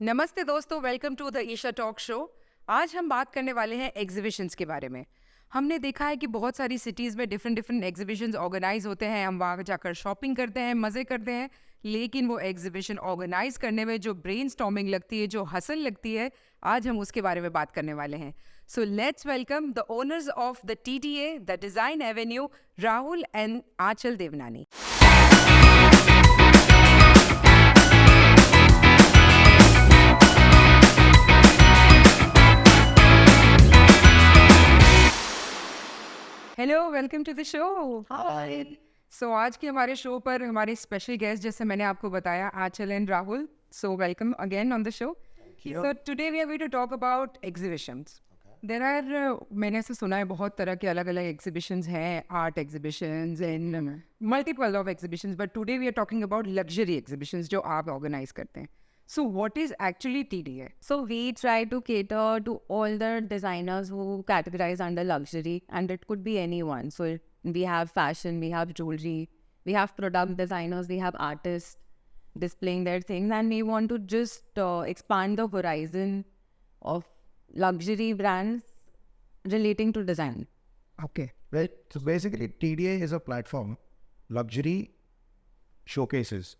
नमस्ते दोस्तों, welcome to the Isha talk show. आज हम बात करने वाले हैं एग्जीबिशंस के बारे में। हमने देखा है कि बहुत सारी सिटीज़ में डिफरेंट एग्जीबिशंस ऑर्गेनाइज होते हैं। हम वहाँ जाकर शॉपिंग करते हैं, मज़े करते हैं, लेकिन वो एग्जीबिशन ऑर्गेनाइज करने में जो ब्रेनस्टॉर्मिंग लगती है, जो हसल लगती है, आज हम उसके बारे में बात करने वाले हैं। So let's welcome the owners of the TDA, the design avenue, Rahul and Aanchal Devnani. Hello, welcome to the show. Hi. So आज के हमारे शो पर हमारे स्पेशल गेस्ट, जैसे मैंने आपको बताया, Aanchal and Rahul. So welcome again on the show. So today we are going to talk about exhibitions. There are, मैंने ऐसे सुना है बहुत तरह के अलग अलग एग्जीबिशंस हैं, art exhibitions and multiple of exhibitions, but today we are talking about luxury exhibitions जो आप ऑर्गेनाइज करते हैं। So what is actually TDA? So we try to cater to all the designers who categorize under luxury, and it could be anyone. So we have fashion, we have jewelry, we have product designers, we have artists displaying their things, and we want to just expand the horizon of luxury brands relating to design. Okay. Right. So basically, TDA is a platform, luxury showcases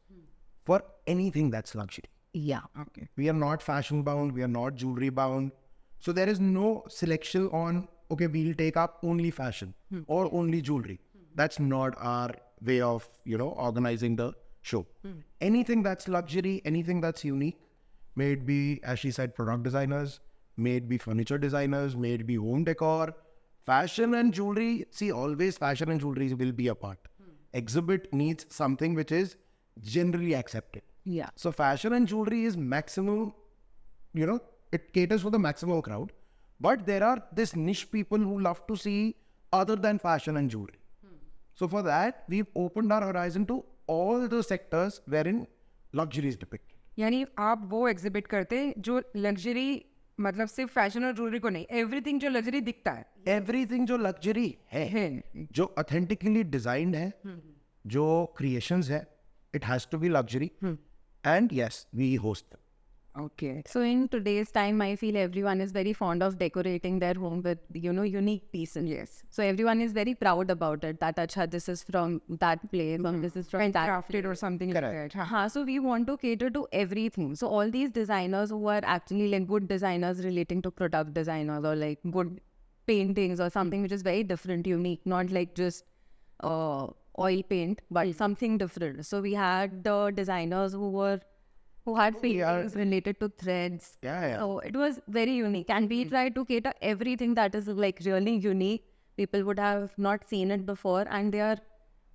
for anything that's luxury. Yeah. Okay. We are not fashion bound. We are not jewelry bound. So there is no selection on, okay, we'll take up only fashion or only jewelry. That's not our way of, organizing the show. Anything that's luxury, anything that's unique, may it be, as she said, product designers, may it be furniture designers, may it be home decor, fashion and jewelry. See, always fashion and jewelry will be a part. Exhibit needs something which is generally accepted. Yeah. So fashion and jewelry is maximum, it caters for the maximum crowd. But there are this niche people who love to see other than fashion and jewelry. So for that, we've opened our horizon to all the sectors wherein luxury is depicted. यानी आप वो exhibit करते हैं जो luxury, मतलब सिर्फ fashion और jewellery को नहीं, एवरीथिंग जो लग्जरी दिखता है Everything जो luxury है, जो authentically designed है, जो creations है, it has to be luxury. And yes, we host them. Okay. So in today's time, I feel everyone is very fond of decorating their home with, unique pieces. Yes. So everyone is very proud about it. That acha, this is from that place, or this is from that crafted or something like Correct. that. So we want to cater to everything. So all these designers who are actually like good designers relating to product designers, or like good paintings or something which is very different, unique, not like just oil paint, but something different. So we had the designers who had paintings related to threads. Yeah. So it was very unique, and we tried to cater everything that is like really unique. People would have not seen it before, and they are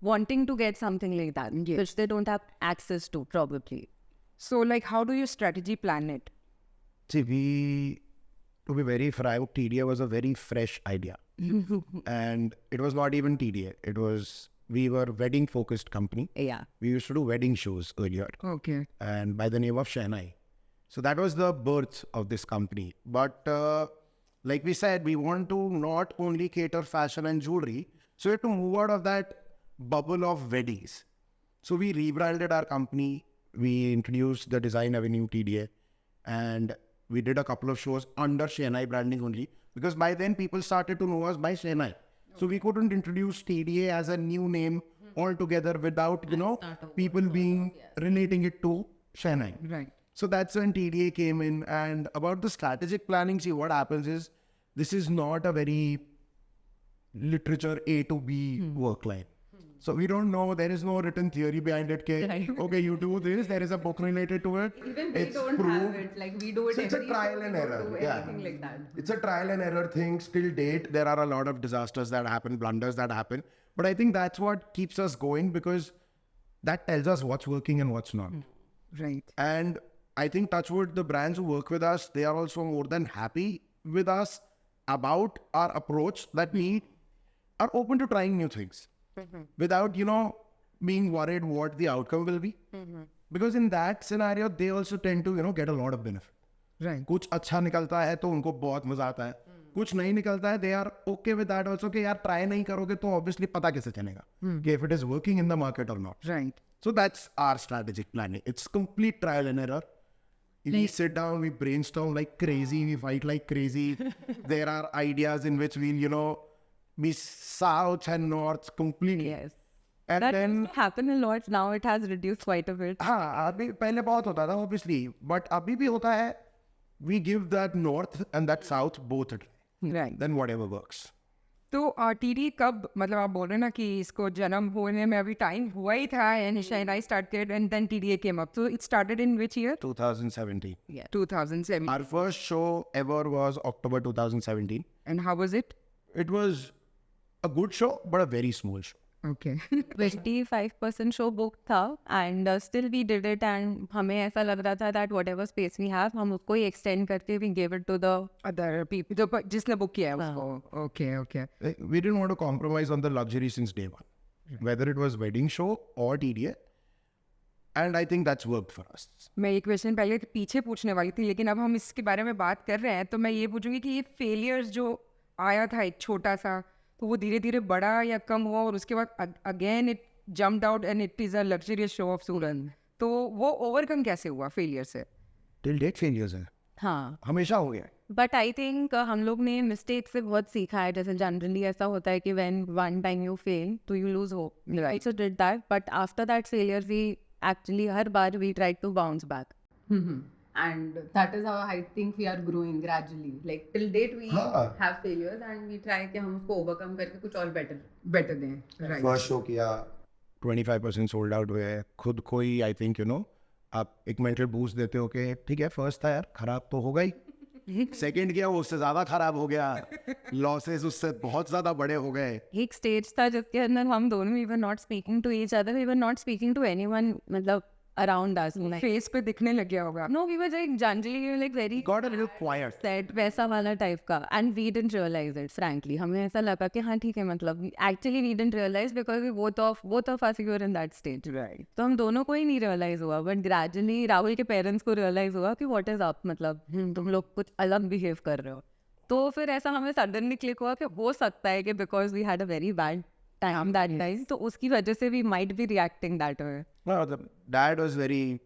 wanting to get something like that, which they don't have access to probably. So like how do you strategy plan it? See, to be very frank, TDA was a very fresh idea. And it was not even TDA. We were wedding focused company. Yeah. We used to do wedding shows earlier, Okay. and by the name of Eshaa. So that was the birth of this company. But like we said, we want to not only cater fashion and jewelry, so we have to move out of that bubble of weddings. So we rebranded our company. We introduced the Design Avenue TDA, and we did a couple of shows under Eshaa branding only, because by then people started to know us by Eshaa. So we couldn't introduce TDA as a new name altogether without, people being relating it to Eshaa. Right. So that's when TDA came in. And about the strategic planning, see, what happens is, this is not a very literature A to B work line. So we don't know, there is no written theory behind it. Okay, you do this, there is a book related to it. Even it's proved. it. Like we do it. So it's a trial and error. Yeah. like that. It's a trial and error thing. Still date, there are a lot of disasters that happen, blunders that happen. But I think that's what keeps us going, because that tells us what's working and what's not. Right. And I think, touch wood, the brands who work with us, they are also more than happy with us about our approach, that we are open to trying new things without, being worried what the outcome will be. Because in that scenario, they also tend to, get a lot of benefit. Right. कुछ अच्छा निकलता है तो उनको बहुत मजा आता है, कुछ नहीं निकलता है, they are okay with that also, कि यार try नहीं करोगे तो obviously पता कैसे चलेगा कि if it is working in the market or not. Right. So that's our strategic planning. It's complete trial and error. We sit down, we brainstorm like crazy, we fight like crazy. There are ideas in which we'll, you know, be south and north completely. Yes. And That then, used to happen a lot. Now it has reduced quite a bit. हाँ अभी पहले बहुत होता था obviously, but अभी भी होता है. We give that north and that south both a try. Right. Then whatever works. तो TDA कब, मतलब आप बोल रहे हैं ना कि इसको जन्म होने में अभी टाइम हुआ ही था, and Eshaa and I started and then TDA came up. So it started in which year? 2017. 2007. Our first show ever was October 2017. And how was it? It was a good show, but a very small show. Okay. 25% show booked था and still we did it and हमें ऐसा लग रहा था that whatever space we have हम उसको ही extend करके we gave it to the Other people, जो जिसने बुक किया है उसको. Okay, okay. We didn't want to compromise on the luxury since day one, whether it was wedding show or TDA. And I think that's worked for us. मैं ये question पहले पीछे पूछने वाली थी, लेकिन अब हम इसके बारे में बात कर रहे हैं तो मैं ये पूछूंगी कि ये फेलियर्स जो आया था एक छोटा सा, तो वो धीरे धीरे बड़ा या कम हुआ और उसके बाद again it jumped out and it is a luxurious show of Surat. तो वो ओवरकम कैसे हुआ फेलियर से? Till date failures है, हाँ. हमेशा हो गया है. बट आई थिंक हम लोग ने मिस्टेक से बहुत सीखा है. जैसे जनरली ऐसा होता है कि when one time you fail तो you lose hope. I also did that, but after that failure we actually her bar we tried to bounce back. And that is how I think we are growing gradually. Like till date we have failures and we try कि हम उसको overcome करके कुछ और better दें. Right. First show किया, 25% sold out हुए. खुद को ही I think you know, आप एक mental boost देते हो कि ठीक है first था यार, खराब तो होगा ही. सेकंड किया, वो उससे ज्यादा खराब हो गया. लॉसेस उससे बहुत ज्यादा बड़े हो गए. एक स्टेज था जिसके अंदर हम दोनों we were not speaking to each other. We were not speaking to anyone मतलब around us. फेस पे दिखने लग गया होगा. No, we were like generally we were like very Got a little quiet. set वैसा वाला टाइप का and we didn't realize it frankly. हमें ऐसा लगा कि हाँ ठीक है, मतलब actually we didn't realize because we both of us were in that stage. Right. तो हम दोनों को ही नहीं realize हुआ, but gradually राहुल के parents को realize हुआ कि what is up, मतलब तुम लोग कुछ अलग behave कर रहे हो. तो फिर ऐसा हमें suddenly click हुआ कि हो सकता है कि because we had a very bad time that time, तो उसकी वजह से we might be reacting that way. No, the dad was very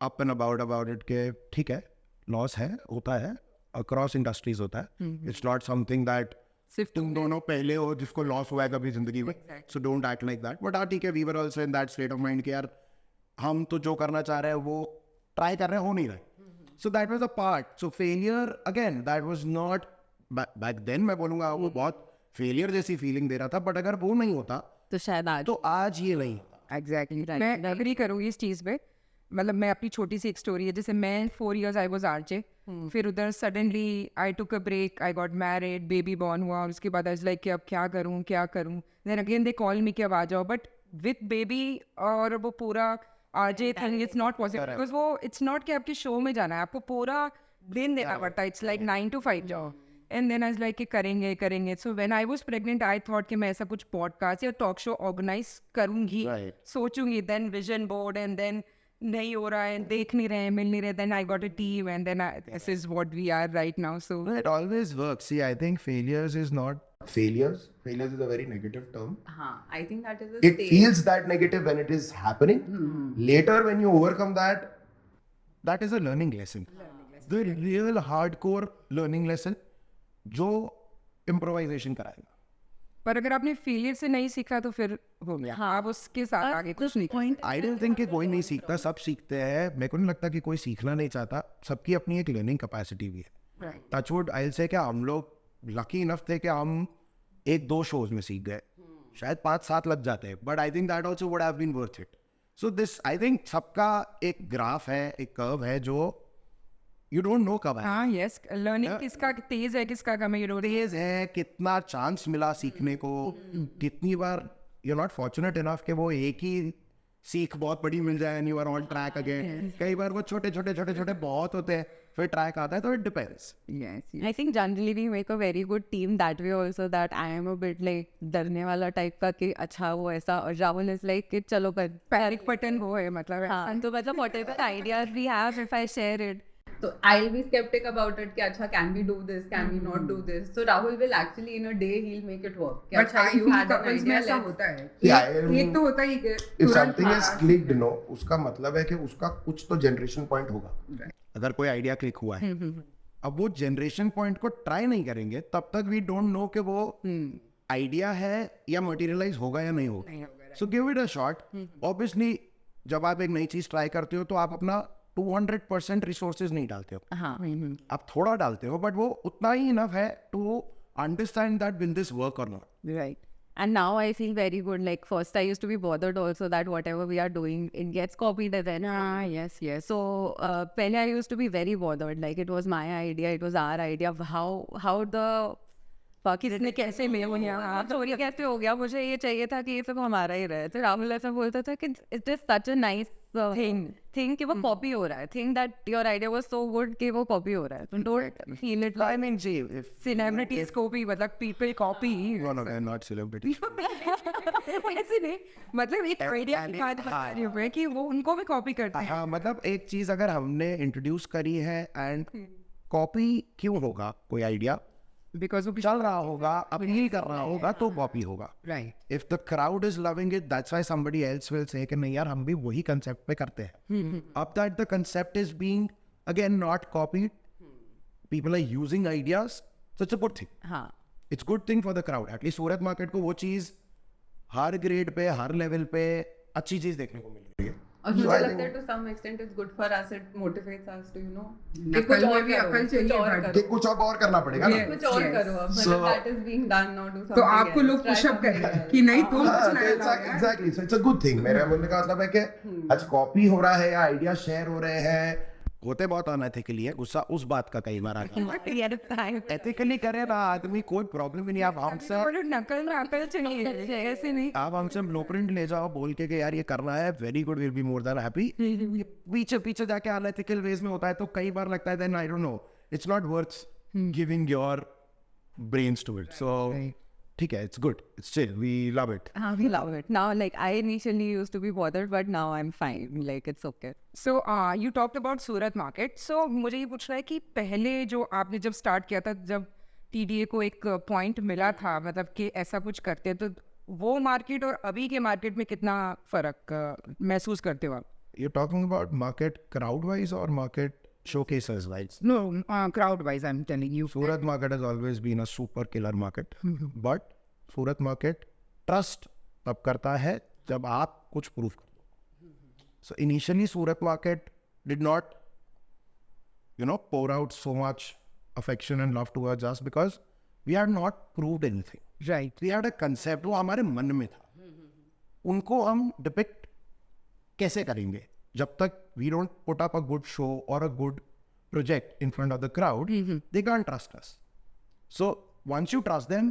up and about it के ठीक है, loss है, होता है, across industries होता है. It's not something that सिर्फ तुम दोनों पहले हो जिसको loss हुआ है कभी जिंदगी में. So don't act like that. But हाँ ठीक है, we were also in that state of mind कि यार हम तो जो करना चाह रहे हैं वो try कर रहे हैं, हो नहीं रहा. So that was a part. So failure again, that was not back then. मैं बोलूँगा वो बहुत failure जैसी feeling दे रहा था. But अगर वो नहीं होता तो शायद आज तो आज ये नहीं होता. एग्जैक्टली. मैं एग्री करूँगी इस चीज़ पे. मतलब मैं अपनी छोटी सी एक स्टोरी है, जैसे मैं 4 years आई वॉज आरजे, फिर उधर suddenly I took a break, I got married, baby born हुआ, और उसके बाद आई वाज लाइक कि अब क्या करूँ. Then again they call me कि अब आ जाओ, बट विथ बेबी और वो पूरा RJ thing it's not possible because वो इट्स नॉट कि आपके शो में जाना है, आपको पूरा दिन देना पड़ता है. इट्स लाइक 9 to 5 जाओ. And then I was like कि करेंगे. So when I was pregnant I thought कि मैं ऐसा कुछ पॉडकास्ट या टॉक शो ऑर्गेनाइज करूँगी, सोचूंगी. Then vision board, and then नहीं हो रहा है, देख नहीं रहे, मिल नहीं रहे. Then I got a team and then this is what we are right now. So It always works. See, I think failures is not failures. Failures is a very negative term. हाँ, I think that is a It feels that negative when it is happening. Later, when you overcome that, that is a learning lesson. The real hardcore learning lesson, जो improvisation कराएगा. पर अगर आपने failure से नहीं सीखा तो फिर हो गया. आप उसके साथ आगे कुछ नहीं. I don't think कि कोई नहीं सीखता, सब सीखते हैं. मेरे को नहीं लगता कि कोई सीखना नहीं चाहता. सबकी अपनी एक learning capacity भी है. Touchwood, I'll say कि हम लोग lucky enough थे कि हम 1-2 shows में सीख गए. शायद 5-7 लग जाते हैं. But I think that also would have been worth it. So this, I think सबका एक ग्राफ है, एक कर्व है जो you don't know कब है. हाँ, यस. लर्निंग किसका तेज है, किसका कम है, you don't know. तेज है, कितना चांस मिला सीखने को, कितनी बार you're not fortunate enough कि वो एक ही सीख बहुत बड़ी मिल जाए and you are on track again. कई बार वो छोटे बहुत होते हैं, फिर ट्रैक आता है, तो it depends. Yes. I think generally we make a very good team that way also, that I am a bit like डरने वाला टाइप का कि अच्छा वो ऐसा, और राहुल is like कि चलो कर पैनिक बटन वो है, मतलब हाँ. तो मतलब whatever ideas we have, if I share it, so I'll be skeptic about it कि अच्छा can we do this, can we not do this. So Rahul will actually in a day he'll make it work. कि But अच्छा I you feel had an couples में idea, ऐसा let's- होता है. Yeah, एक तो होता ही कि If something is clicked, no, उसका मतलब है कि उसका कुछ तो generation point होगा. अगर कोई आइडिया क्लिक हुआ है, अब वो जनरेशन पॉइंट को ट्राई नहीं करेंगे तब तक वी डोंट नो कि वो आइडिया है या मटेरियलाइज होगा या नहीं होगा. So give it a shot. Obviously जब आप एक नई चीज ट्राई करते हो तो आप अपना 200% रिसोर्सेज नहीं डालते हो, आप थोड़ा डालते हो, बट वो उतना ही इनफ है to understand that will this work और not. Right. And now I feel very good. Like first I used to be bothered also that whatever we are doing, it gets copied and then. yes. So pehle I used to be very bothered. Like it was my idea, it was our idea. How the fuck किसने कैसे ले लिया? हाँ, तो ये कैसे हो गया? मुझे ये चाहिए था कि ये सब हमारा ही रहे. तो राहुल ऐसा बोलता था कि it is such a nice thing कि वो कॉपी हो रहा है. Think that your idea was so good कि वो कॉपी हो रहा है. So don't feel it I like mean, see, if Celebrities को भी मतलब people copy. no, not celebrity. ऐसे नहीं, मतलब एक आइडिया की बात बता रही हूँ मैं कि वो उनको भी कॉपी करते हैं. हाँ, मतलब एक चीज अगर हमने इंट्रोड्यूस करी है एंड कॉपी क्यों होगा, कोई आइडिया बिकॉज वो चल रहा होगा, अपील कर रहा होगा तो कॉपी होगा. Right. If the crowd is loving it, that's why somebody else will say कि नहीं यार हम भी वही कंसेप्ट पे करते हैं. अब that the concept is being again not copied, people are using ideas, so it's a good thing. हाँ. It's good thing for the crowd. At least Surat market को वो चीज हर ग्रेड पे, हर लेवल पे अच्छी चीज देखने को मिल रही है. और मुझे लगता है to some extent it's good for us, it motivates us to कि कुछ और भी अकल चाहिए, कि कुछ और करना पड़ेगा ना. कुछ और करो अब, मतलब that is being done, now do something तो आपको लोग पुशअप कर रहे हैं कि नहीं तुम कुछ नया लाओ यार. Exactly, so it's a good thing. मेरे बोलने का मतलब है कि आज कॉपी हो रहा है या आइडिया शेयर हो रहे हैं, होते बहुत अनएथिकली है. गुस्सा उस बात का कई बार आता है. एथिकली करे ना आदमी, कोई प्रॉब्लम ही नहीं. आप हमसे बोलो नकल में अकल चाहिए, ऐसे नहीं. आप हमसे ब्लूप्रिंट ले जाओ बोल के कि यार ये करना है, very good, will be more than happy. पीछे पीछे जाके अनएथिकल वेज में होता है तो कई बार लगता है then I don't know, it's not worth giving your brains to it. So ठीक है, it's good, it's chill, we love it. We love it. Now, like, I initially used to be bothered, but now I'm fine. Like, it's okay. So you talked about Surat market. So मुझे ये पूछना है कि पहले जो आपने जब start किया था, जब TDA को एक पॉइंट मिला था मतलब कि ऐसा कुछ करते हैं, तो वो मार्केट और अभी के मार्केट में कितना फर्क महसूस करते हो आप? You're talking about market crowd wise or market showcases wise? No, crowd wise I'm telling you. Surat market has always been a super killer market. But Surat market trust तब करता है जब आप कुछ प्रूफ कर दो. So initially Surat market did not, pour out so much affection and love towards us because we had not proved anything. Right. We had a concept, वो हमारे मन में था. उनको हम डिपिक्ट कैसे करेंगे जब तक we don't put up a good show or a good project in front of the crowd, they can't trust us. So once you trust them,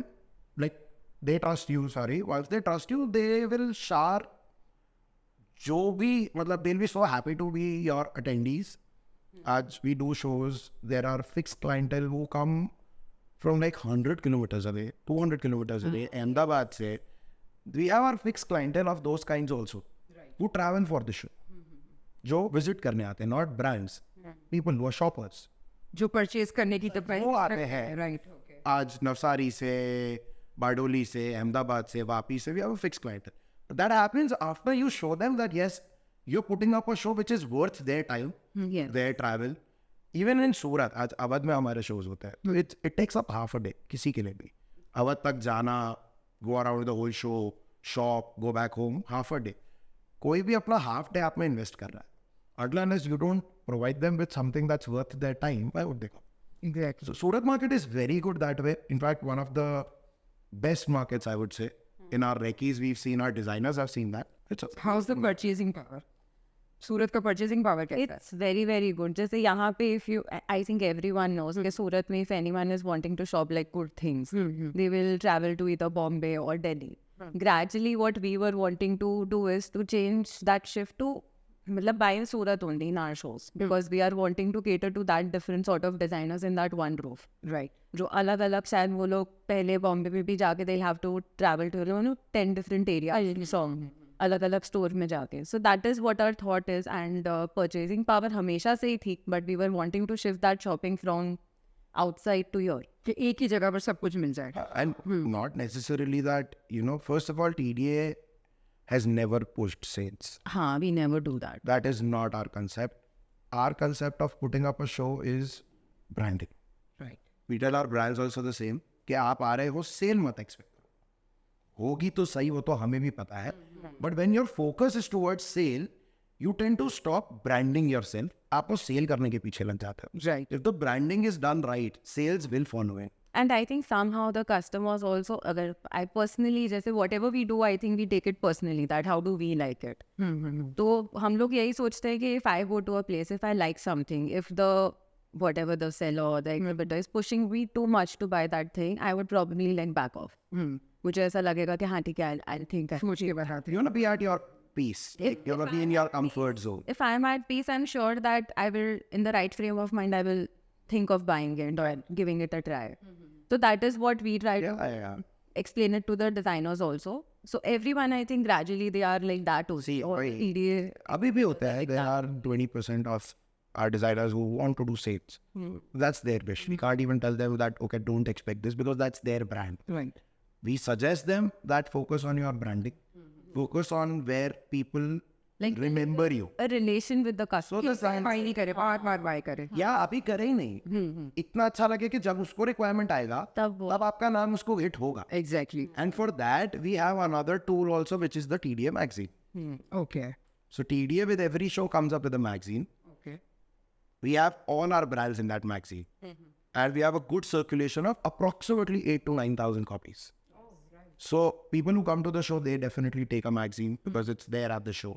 like they trust you, once they trust you, they will shower जो भी, मतलब they'll be so happy to be your attendees. As we do shows, there are fixed clientele who come from like 100 kilometers away, 200 kilometers away, Ahmedabad se. We have our fixed clientele of those kinds also, who travel for the show. जो visit करने आते हैं, not brands, people who are shoppers, जो purchase करने की वो आते हैं. राइट. आज नवसारी से, बारडोली से, अहमदाबाद से, वापी से, we have a fixed client. That happens after you show them that yes you are putting up a show which is worth their time, their travel. Even in Surat आज अवध में हमारे शोज होते हैं, तो it takes up half a day किसी के लिए भी. अवध तक जाना, go around the whole show, shop, go back home, half a day. कोई भी अपना हाफ डे आप में इन्वेस्ट कर रहा है. Unless you don't provide them with something that's worth their time, why would they come? Exactly. So Surat market is very good that way. In fact, one of the best markets, I would say. In our recce's, we've seen, our designers have seen that. How's the purchasing power? सूरत का purchasing power कैसा है? It's very, very good. जैसे यहाँ पे if you, I think everyone knows कि सूरत में if anyone is wanting to shop like good things, they will travel to either Bombay or Delhi. Gradually, what we were wanting to do is to change that shift to मतलब buy in Surat only in our shows because we are wanting to cater to that different sort of designers in that one roof. Right. जो अलग अलग शायद वो लोग पहले बॉम्बे में भी जाके they'll have to travel to 10 different areas अलग अलग स्टोर में जाके. So that is what our thought is and purchasing power हमेशा से ही थी but we were wanting to shift that shopping from outside to here. कि एक ही जगह पर सब कुछ मिल जाएगा. And not necessarily that, first of all, TDA has never pushed sales. हाँ, we never do that. That is not our concept. our concept of putting up a show is branding. Right. We tell our brands also the same कि आप आ रहे हो cell मत expect करो, होगी तो सही, वो तो हमें भी पता है, but when your focus is towards sale you tend to stop branding yourself. आप वो सेल करने के पीछे लग जाते हो. Right. If the branding is done right, sales will follow in. And I think somehow the customers also, अगर I personally, जैसे whatever we do, I think we take it personally, that how do we like it. तो हम लोग यही सोचते हैं कि if I go to a place, if I like something, if the whatever the seller or the exhibitor is pushing me too much to buy that thing, I would probably like back off. मुझे ऐसा लगेगा कि हाँ ठीक है, I'll think. सोच के बताते You want to be at your peace. You want to be in your comfort zone. If I'm at peace, I'm sure that I will, in the right frame of mind, I will think of buying it or giving it a try. So that is what we try to Yeah. explain it to the designers also. So everyone, I think, gradually they are like that also. See, Or wait. TDA. अभी भी होता है. There are 20% of our designers who want to do sales. That's their wish. We can't even tell them that, okay, don't expect this, because that's their brand. Right. We suggest them that focus on your branding. Focus on where people Like remember you. a relation with the customer. So the science, buy नहीं करे, बार bye करे. या अभी करे ही नहीं. इतना अच्छा लगे कि जब उसको रिक्वायरमेंट आएगा तब वो- तब आपका नाम उसको हिट होगा. Exactly. And for that we have another tool also, which is the TDA magazine. Okay. So TDA with every show comes up with a magazine. Okay. We have all our brands in that magazine. And we have a good circulation of approximately 8 to 9,000 copies. So people who come to the show, they definitely take a magazine because it's there at the show.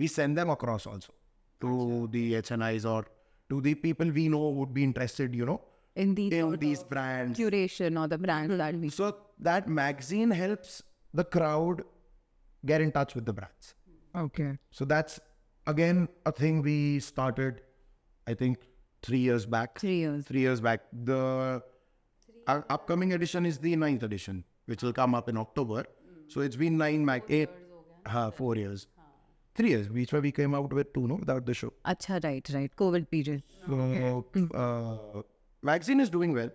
We send them across also to the HNIs or to the people we know would be interested, you know, in the in these brands. curation or the brands that we. So that magazine helps the crowd get in touch with the brands. Okay. So that's again a thing we started, I think, 3 years back. 3 years. 3 years back. The our upcoming edition is the 9th edition, which will come up in October. So it's been 4 years. 3 years. Which way we came out with 2, no, without the show. Acha, right. COVID period. So magazine is doing well.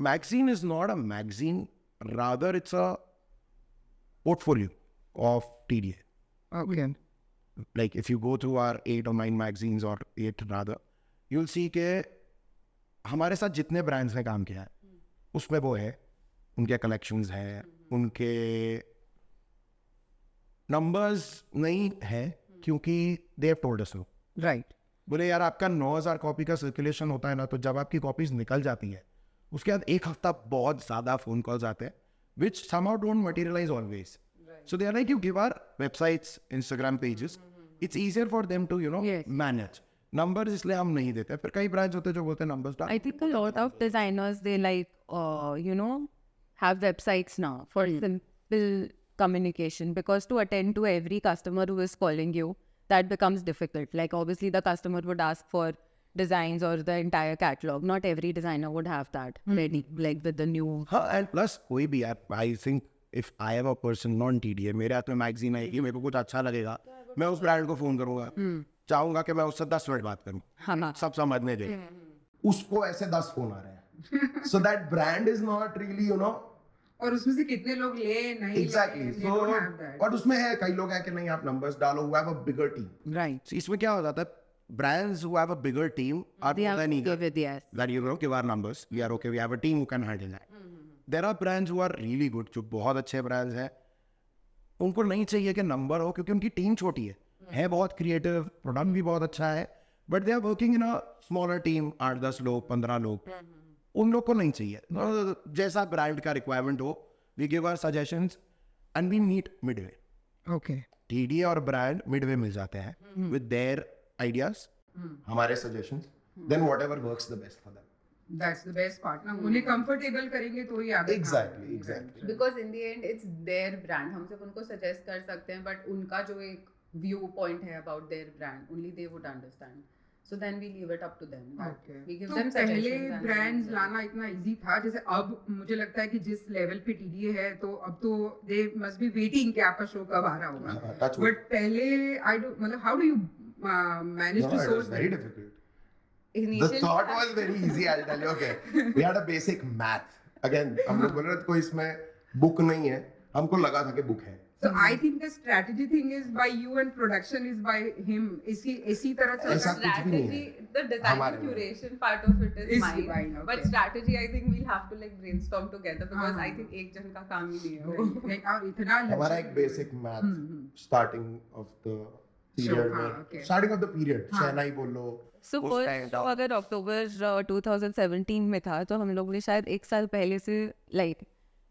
Magazine is not a magazine, rather it's a portfolio of TDA. Okay. Like if you go through our 8 or 9 magazines, or 8 rather, you'll see के हमारे साथ जितने brands ने काम किया है उसमें वो है, उनके collections हैं, उनके numbers नहीं है क्योंकि they have told us so. Right. बोले यार आपका 9,000 कॉपी का सर्कुलेशन होता है ना, तो जब आपकी कॉपीज निकल जाती है उसके बाद एक हफ्ता बहुत ज़्यादा फोन कॉल्स आते हैं which somehow don't materialize always. So they are like, you give our websites, Instagram pages, it's easier for them to, you know, Yes. manage. Numbers इसलिए हम नहीं देते. फिर कई brands होते हैं जो बोलते हैं numbers डाल. I think a lot of designers, they like, you know, have websites now for simple communication, because to attend to every customer who is calling you, that becomes difficult. Like obviously the customer would ask for designs or the entire catalog. Not every designer would have that ready, like with the new. हाँ, and plus कोई भी app, I think if I am a person non-TDA, मेरे हाथ में magazine आएगी, मेरे को कुछ अच्छा लगेगा, मैं उस ब्रांड को फोन करूंगा, चाहूंगा कि मैं उससे 10 मिनट बात करूं, हाँ. सब समझने दे. उसको ऐसे 10 फोन आ रहे हैं. So that brand is not really, you know. और उसमें से कितने लोग ले नहीं Exactly. ले, they So, don't have that. और उसमें है कई लोग हैं कि नहीं आप numbers डालो, who have a bigger team. Right. So इसमें क्या हो जाता है, brands who have a bigger team are They more have than to eager give it, yes. that, you know, give our numbers, we are okay, we have a team who can handle that. There are brands who are really good, जो बहुत अच्छे brands हैं, उनको नहीं चाहिए कि number हो क्योंकि उनकी टीम छोटी है बहुत क्रिएटिव, प्रोडक्ट भी बहुत अच्छा है, but they are working in a smaller team, 8-10 लोग, 15 लोग, उन लोग को नहीं चाहिए. जैसा ब्रांड का रिक्वायरमेंट हो, we give our suggestions and we meet midway. Okay. TDA और ब्रांड मिडवे मिल जाते हैं विद देयर आइडियाज, हमारे suggestions, then whatever works the best for them. That's the best part ना. उन्हें comfortable करेंगे तो ही आगे. Exactly. Because in the end it's their brand. हम सिर्फ उनको suggest कर सकते हैं, but उनका जो एक व्यू पॉइंट है about their brand, only they would understand. So then we leave it up to them. Okay. We give तो them पहले suggestions and ब्रांड्स then- लाना इतना इजी था, जैसे अब मुझे लगता है कि जिस लेवल पे TDA है तो अब तो दे मस्ट बी वेटिंग कि आपका शो कब आ रहा होगा. That's what. बट पहले आई डोंट, मतलब how do you manage No, to it was source very difficult. The Initially, thought was very easy, I'll tell you. Okay, we had a basic math. Again, हम लोग बोल रहे थे कोई इसमें book नहीं है, हमको लगा था कि बुक है. So I think the strategy thing is by you and production is by him. इसी तरह से ऐसा कुछ भी नहीं strategy, है the design हमारे and में। curation part of it is Is mine. mine, But okay. strategy, I think we'll have to like brainstorm together because I हाँ। think एक जन का काम ही नहीं है वो. Like और इतना हमारा एक basic math starting of the period हाँ, में okay. Starting of the period शहनाई बोलो So उस first time show था। अगर अक्टूबर 2017 में था तो हम लोग ने शायद एक साल पहले से like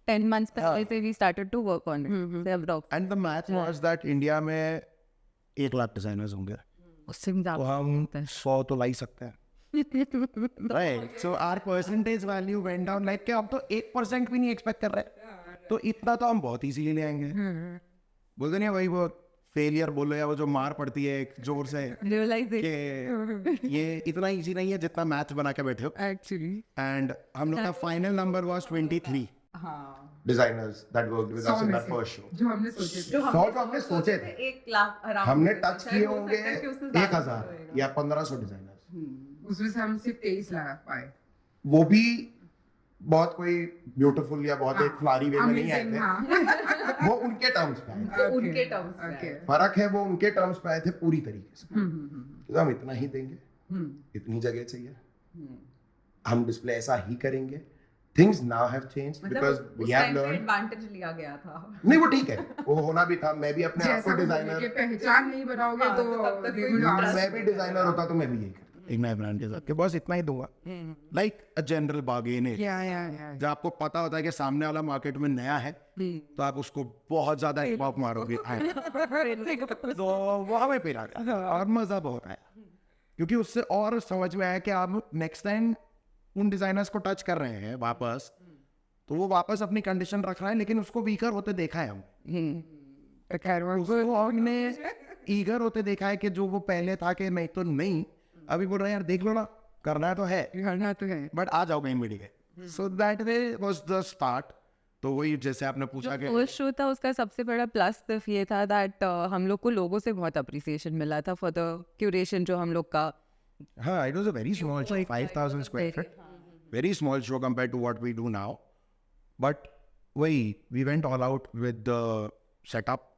10 months पहले से we started to work on it. So अब and the math was that India में 1 लाख डिजाइनर्स होंगे उससे तो ज़्यादा हम 100 तो ला ही सकते हैं right so our percentage value went down like कि हम तो 1% भी नहीं एक्सपेक्ट कर रहे तो इतना तो हम बहुत इजीली ले आएंगे बोलते नहीं है वही वो फेलियर बोलो या वो जो मार पड़ती है एक जोर से realization कि ये इतना इजी नहीं है जितना मैथ बना के बैठे हो actually. एंड हम लोग का फाइनल नंबर वाज 23 हाँ designers that worked with us in that first show जो हमने सोचे थे। 100 जो हमने सोचे थे 1 लाख around हमने में, टच शायद किए हो होंगे सकता है कि उससे ज़्यादा 1000 होएगा। या 1500 डिजाइनर्स उसमें से हम सिर्फ 23 लगा पाए। वो भी बहुत कोई ब्यूटीफुल या बहुत एक फ्लारी वे में नहीं आए Amazing, थे हाँ। वो उनके टर्म्स पे आए थे तो उनके terms पे Okay. आए। फर्क है वो उनके टर्म्स पे आए थे पूरी तरीके से तो हम इतना ही देंगे इतनी जगह चाहिए हम डिस्प्ले ऐसा ही करेंगे थिंग्स नाउ हैव चेंज्ड मतलब बिकॉज़ उस वी हैव time पे लर्न advantage लिया गया था। नहीं वो ठीक है वो होना भी था मैं भी अपने आप जैसा को वो बोले डिजाइनर कि पहचान नहीं बनाओगे हाँ, तो तो तब तक they कोई will ask- मैं भी डिजाइनर होता तो मैं भी यही करता एक नए ब्रांड के साथ कि बस इतना ही दूंगा like a general bargain Yeah. जब आपको पता होता है कि सामने वाला मार्केट में नया है तो आप उसको बहुत ज्यादा हिप मारोगे तो वो हमें पे आ गया और मजा बहुत आया क्योंकि उससे और समझ में आया कि आप नेक्स्ट टाइम उन डिजाइनर्स को टच कर रहे हैं वापस तो वो वापस अपनी कंडीशन रख रहा है लेकिन उसको वीकर होते देखा है हम उसको हमने ईगर होते देखा है कि जो वो पहले था कि नहीं तो नहीं अभी बोल रहे हैं यार देख लो ना करना तो है करना तो है बट आ जाओ कहीं मिल गए so that way was the start तो वही जैसे आपने पूछा कि फर्स्ट शो था उसका सबसे बड़ा प्लस सिर्फ ये था दैट हम लोग को लोगों से बहुत अप्रिसिएशन मिला था फॉर द क्यूरेशन जो हम लोग का हाँ it was a very small show 5000 square feet very small show compare to what we do now but वही we went all out with the setup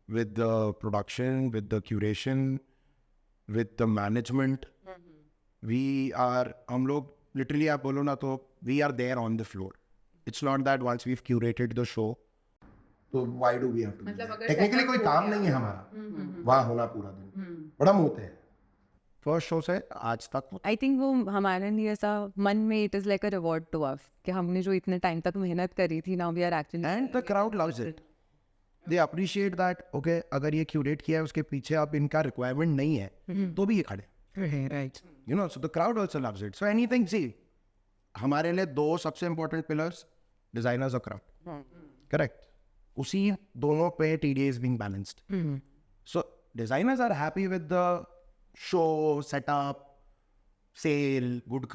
with the production, with the curation, with the management. We are, हम लोग literally आप बोलो ना तो we are there on the floor. It's not that once we've curated the show, तो why do we have to? मतलब अगर Technically setup कोई हो काम गया। नहीं है हमारा वहाँ होना पूरा दिन बड़ा होते हैं फर्स्ट शो से आज तक आई थिंक वो हमारे लिए ऐसा मन में it is like a reward to us कि हमने जो इतने टाइम तक मेहनत करी थी now we are actually and the crowd loves it they appreciate that okay अगर ये क्यूरेट किया है उसके पीछे अब इनका रिक्वायरमेंट नहीं है तो भी ये खड़े right you know so the crowd also loves it so anything see हमारे लिए दो सबसे important pillars designers और crowd correct उसी दोनों पे TDA is being balanced so designers are happy with the show setup sale good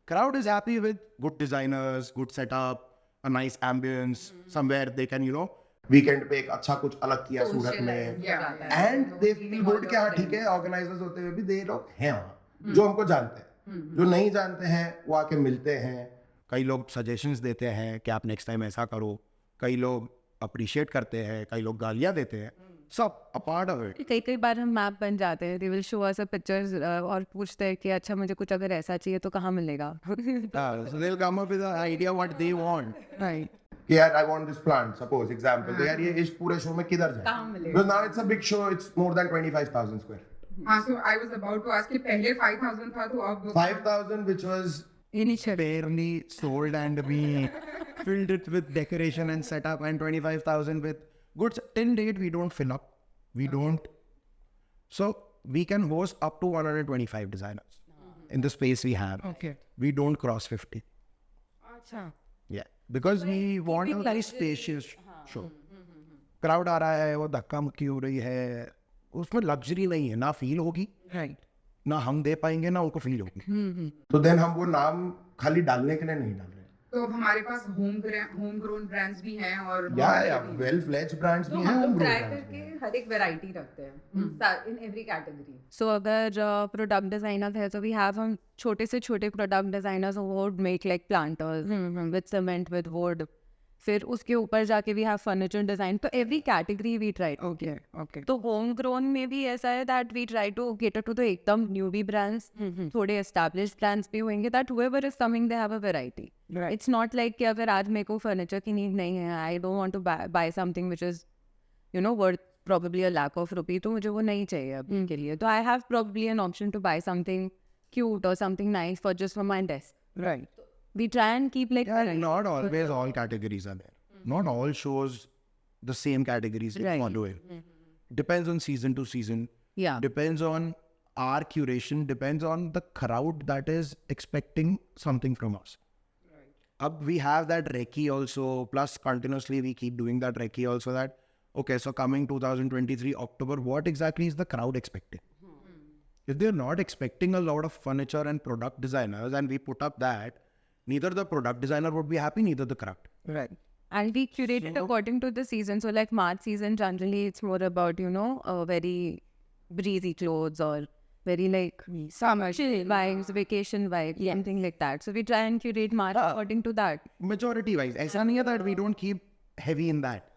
crowd is happy with good designers good setup a nice ambience somewhere they can you know weekend पे एक अच्छा कुछ अलग किया सूरत में and they feel good कि हाँ ठीक है ऑर्गेनाइजर्स होते हुए भी दे लोग हैं वहाँ जो हमको जानते हैं जो नहीं जानते हैं वो आके मिलते हैं कई लोग सजेशंस देते हैं कि आप नेक्स्ट टाइम ऐसा करो कई लोग अप्रिशिएट करते हैं कई लोग गालियाँ देते हैं सब अ पार्ट ऑफ इट कई कई बार हम मैप बन जाते हैं they will show us pictures और पूछते हैं कि अच्छा मुझे कुछ अगर ऐसा चाहिए तो कहाँ मिलेगा so they'll come up with an idea what they want right कि यार I want this plant suppose example तो यार ये इस पूरे शो में किधर जाए कहाँ मिलेगा? because now it's a big show it's more than 25,000 square feet हाँ so I was about to ask कि पहले 5000 था तो अब 5,000 which was barely sold and we filled it with decoration and setup and 25,000 with goods till date we don't fill up we don't so we can host up to 125 designers in the space we have okay we don't cross 50 अच्छा yeah because we want a very spacious show crowd आ रहा है वो धक्का मुक्की हो रही है उसमें लग्जरी नहीं है ना फील होगी राइट ना हम दे पाएंगे ना उनको फील होगी तो देन हम वो नाम खाली डालने के लिए नहीं डाल रहे तो अब हमारे पास होम ग्रोन ब्रांड्स भी हैं और या वेल फ्लेज्ड ब्रांड्स तो भी हैं हम लोग homegrown ट्राई brands करके भी हैं। हर एक वैरायटी रखते हैं इन एवरी कैटेगरी सो अगर प्रोडक्ट डिजाइनर है तो वी हैव हम छोटे से छोटे product designers who would make like planters with cement with wood फिर उसके ऊपर जाके वी हैव फर्नीचर डिजाइन, तो every category we try. Okay तो होम ग्रोन में भी ऐसा है that we try to cater to the एकदम न्यूबी ब्रांड्स, थोड़े एस्टैब्लिश्ड ब्रांड्स भी होंगे, that whoever is coming they have a variety. It's not like कि अगर आज मेरे को फर्नीचर की नीड नहीं है, I don't want to buy something which is worth probably a lakh of rupee, तो मुझे वो नहीं चाहिए अभी के लिए, तो I have probably an option to buy something cute or something nice for just for my desk. Right We try and keep like Yeah, not always all categories are there. Not all shows the same categories Right. following. Depends on season to season. yeah. Depends on our curation. Depends on the crowd that is expecting something from us. Up we have that recce also. Plus continuously we keep doing that recce also. That okay. So coming 2023 October, what exactly is the crowd expecting? If they're not expecting a lot of furniture and product designers, and we put up that, neither the product designer would be happy, neither the crowd. Right And we curate it according to the season. So like March season, generally it's more about, very breezy clothes or very like समझ chill vibes, vacation vibes, something like that. So we try and curate March according to that. Majority wise, ऐसा नहीं है that we don't keep heavy in that.